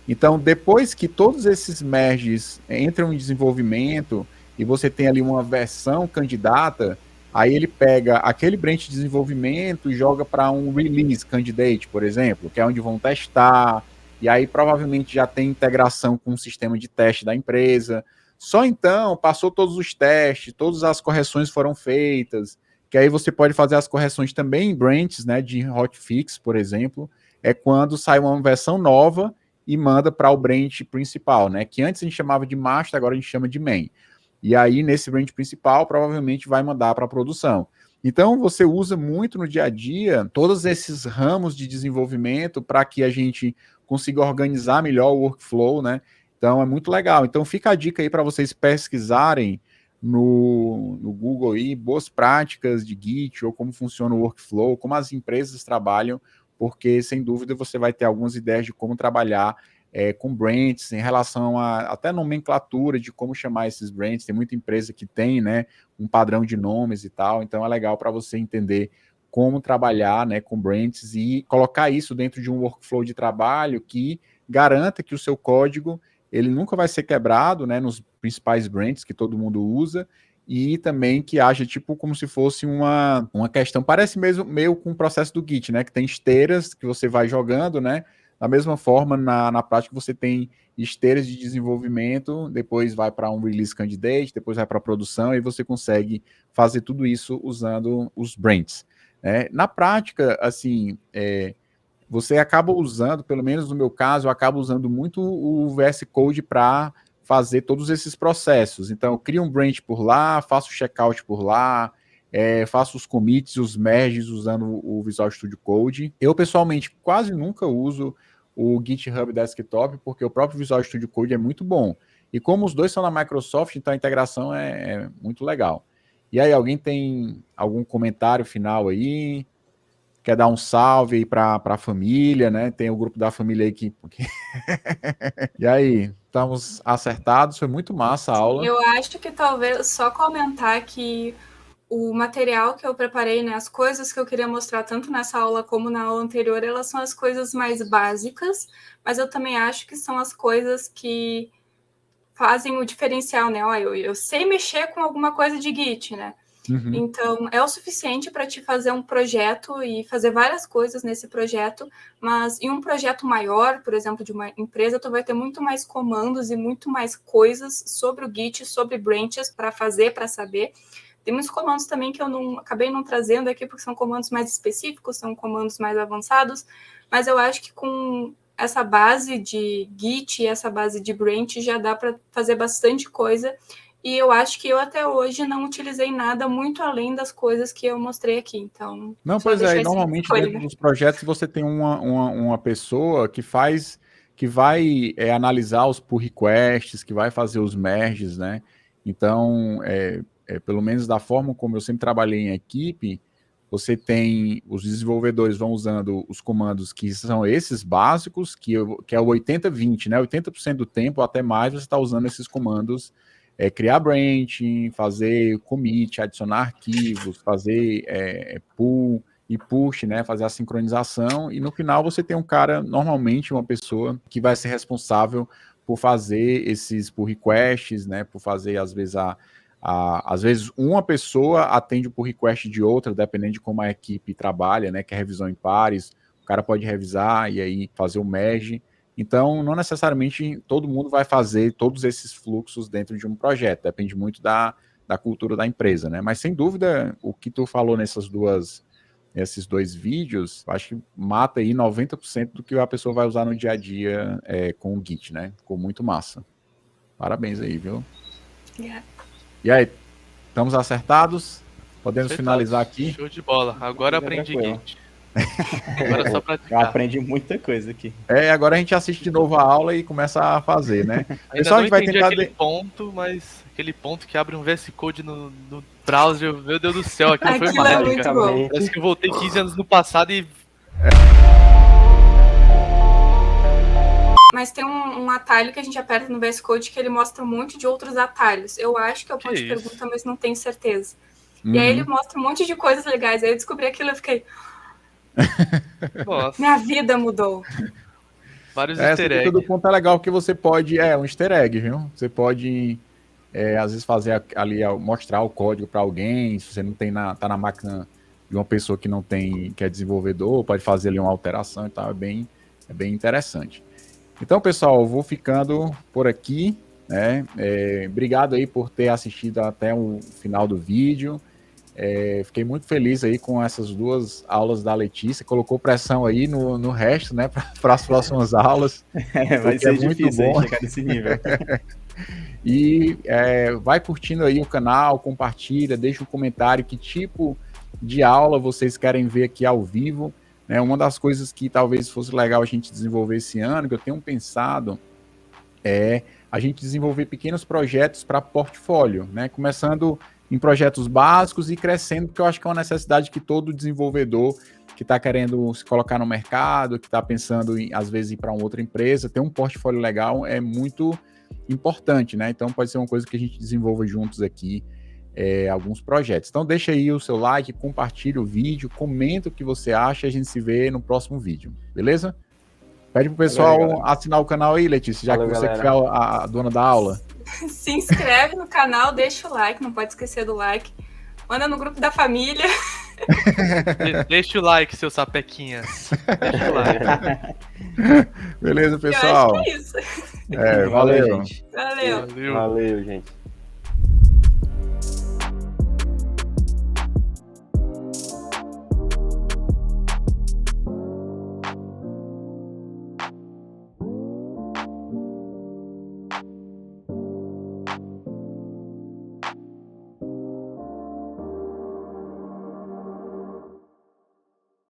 Então, depois que todos esses merges entram em desenvolvimento e você tem ali uma versão candidata, aí ele pega aquele branch de desenvolvimento e joga para um release candidate, por exemplo, que é onde vão testar, e aí provavelmente já tem integração com o sistema de teste da empresa. Só então, passou todos os testes, todas as correções foram feitas, que aí você pode fazer as correções também em branches, né, de hotfix, por exemplo, é quando sai uma versão nova e manda para o branch principal, né, que antes a gente chamava de master, agora a gente chama de main. E aí, nesse branch principal, provavelmente vai mandar para a produção. Então, você usa muito no dia a dia todos esses ramos de desenvolvimento para que a gente consiga organizar melhor o workflow, né? Então, é muito legal. Então, fica a dica aí para vocês pesquisarem no Google aí, boas práticas de Git, ou como funciona o workflow, como as empresas trabalham, porque, sem dúvida, você vai ter algumas ideias de como trabalhar com brands, em relação a até nomenclatura de como chamar esses brands. Tem muita empresa que tem, né, um padrão de nomes e tal, então é legal para você entender como trabalhar, né, com brands e colocar isso dentro de um workflow de trabalho que garanta que o seu código ele nunca vai ser quebrado, né, nos principais brands que todo mundo usa, e também que haja tipo como se fosse uma questão, parece mesmo meio com o processo do Git, né, que tem esteiras que você vai jogando, né. Da mesma forma, na prática, você tem esteiras de desenvolvimento, depois vai para um release candidate, depois vai para a produção, e você consegue fazer tudo isso usando os brands. Na prática, assim, você acaba usando, pelo menos no meu caso, eu acabo usando muito o VS Code para fazer todos esses processos. Então, eu crio um branch por lá, faço o checkout por lá, faço os commits, os merges usando o Visual Studio Code. Eu, pessoalmente, quase nunca uso o GitHub Desktop, porque o próprio Visual Studio Code é muito bom. E como os dois são da Microsoft, então a integração é muito legal. E aí, alguém tem algum comentário final aí? Quer dar um salve aí para a família, né? Tem o grupo da família aí que... E aí, estamos acertados? Foi muito massa a aula. Eu acho que talvez só comentar que o material que eu preparei, né, as coisas que eu queria mostrar tanto nessa aula como na aula anterior, elas são as coisas mais básicas, mas eu também acho que são as coisas que fazem o diferencial, né? Ó, eu sei mexer com alguma coisa de Git, né? Uhum. Então, é o suficiente para te fazer um projeto e fazer várias coisas nesse projeto, mas em um projeto maior, por exemplo, de uma empresa, tu vai ter muito mais comandos e muito mais coisas sobre o Git, sobre branches para fazer, para saber. Tem muitos comandos também que eu acabei não trazendo aqui, porque são comandos mais específicos, são comandos mais avançados, mas eu acho que com essa base de Git e essa base de branch já dá para fazer bastante coisa. E eu acho que eu até hoje não utilizei nada muito além das coisas que eu mostrei aqui. Então, não, pois é, normalmente dentro dos projetos você tem uma pessoa que vai analisar os pull requests, que vai fazer os merges, né? Então, pelo menos da forma como eu sempre trabalhei em equipe, você tem, os desenvolvedores vão usando os comandos que são esses básicos, que é o 80-20, né? 80% do tempo, ou até mais, você está usando esses comandos, criar branch, fazer commit, adicionar arquivos, fazer pull e push, né? Fazer a sincronização, e no final você tem um cara, normalmente uma pessoa, que vai ser responsável por fazer esses pull requests, né? Por fazer, às vezes, uma pessoa atende o pull request de outra, dependendo de como a equipe trabalha, né? Que é revisão em pares, o cara pode revisar e aí fazer o merge. Então, não necessariamente todo mundo vai fazer todos esses fluxos dentro de um projeto, depende muito da cultura da empresa, né? Mas, sem dúvida, o que tu falou nesses dois vídeos, acho que mata aí 90% do que a pessoa vai usar no dia a dia com o Git, né? Ficou muito massa. Parabéns aí, viu? Yeah. E aí, estamos acertados? Podemos finalizar aqui? Show de bola. Agora aprendi Git. Agora é só Eu praticar. aprendi muita coisa aqui. Agora a gente assiste de novo a aula e começa a fazer, né? Ainda Pessoal, a não gente vai entendi tentar... aquele ponto, mas aquele ponto que abre um VS Code no browser, meu Deus do céu, aquilo foi Aquilo é mágica. muito bom. Parece que eu voltei 15 anos no passado e... Mas tem um atalho que a gente aperta no VS Code que ele mostra um monte de outros atalhos. Eu acho que é o ponto de isso? pergunta, mas não tenho certeza. E aí ele mostra um monte de coisas legais. Aí eu descobri aquilo e eu fiquei... Nossa, Minha vida mudou. vários Essa easter dica do eggs. ponto é legal, porque você pode... um easter egg, viu? Você pode, às vezes, fazer ali, mostrar o código para alguém, se você não tem tá na máquina de uma pessoa que não tem, que é desenvolvedor, pode fazer ali uma alteração e tal, é bem interessante. Então, pessoal, eu vou ficando por aqui, né? Obrigado aí por ter assistido até o final do vídeo. Fiquei muito feliz aí com essas duas aulas da Letícia, colocou pressão aí no resto, né, para as próximas aulas. Vai ser muito difícil aí bom. chegar nesse nível. E vai curtindo aí o canal, compartilha, deixa um comentário que tipo de aula vocês querem ver aqui ao vivo. Né? Uma das coisas que talvez fosse legal a gente desenvolver esse ano, que eu tenho pensado, é a gente desenvolver pequenos projetos para portfólio, né? Começando em projetos básicos e crescendo, porque eu acho que é uma necessidade que todo desenvolvedor que está querendo se colocar no mercado, que está pensando em, às vezes, ir para uma outra empresa, ter um portfólio legal é muito importante, né? Então pode ser uma coisa que a gente desenvolva juntos aqui, alguns projetos. Então deixa aí o seu like, compartilha o vídeo, comenta o que você acha e a gente se vê no próximo vídeo, beleza? Pede pro pessoal assinar o canal aí, Letícia, já que você que foi a dona da aula. Se inscreve no canal, deixa o like, não pode esquecer do like. Manda no grupo da família. Deixa o like, seus sapequinhas. Deixa o like. Beleza, pessoal? Eu acho que é isso. Valeu. gente. Valeu. Valeu. Valeu, gente.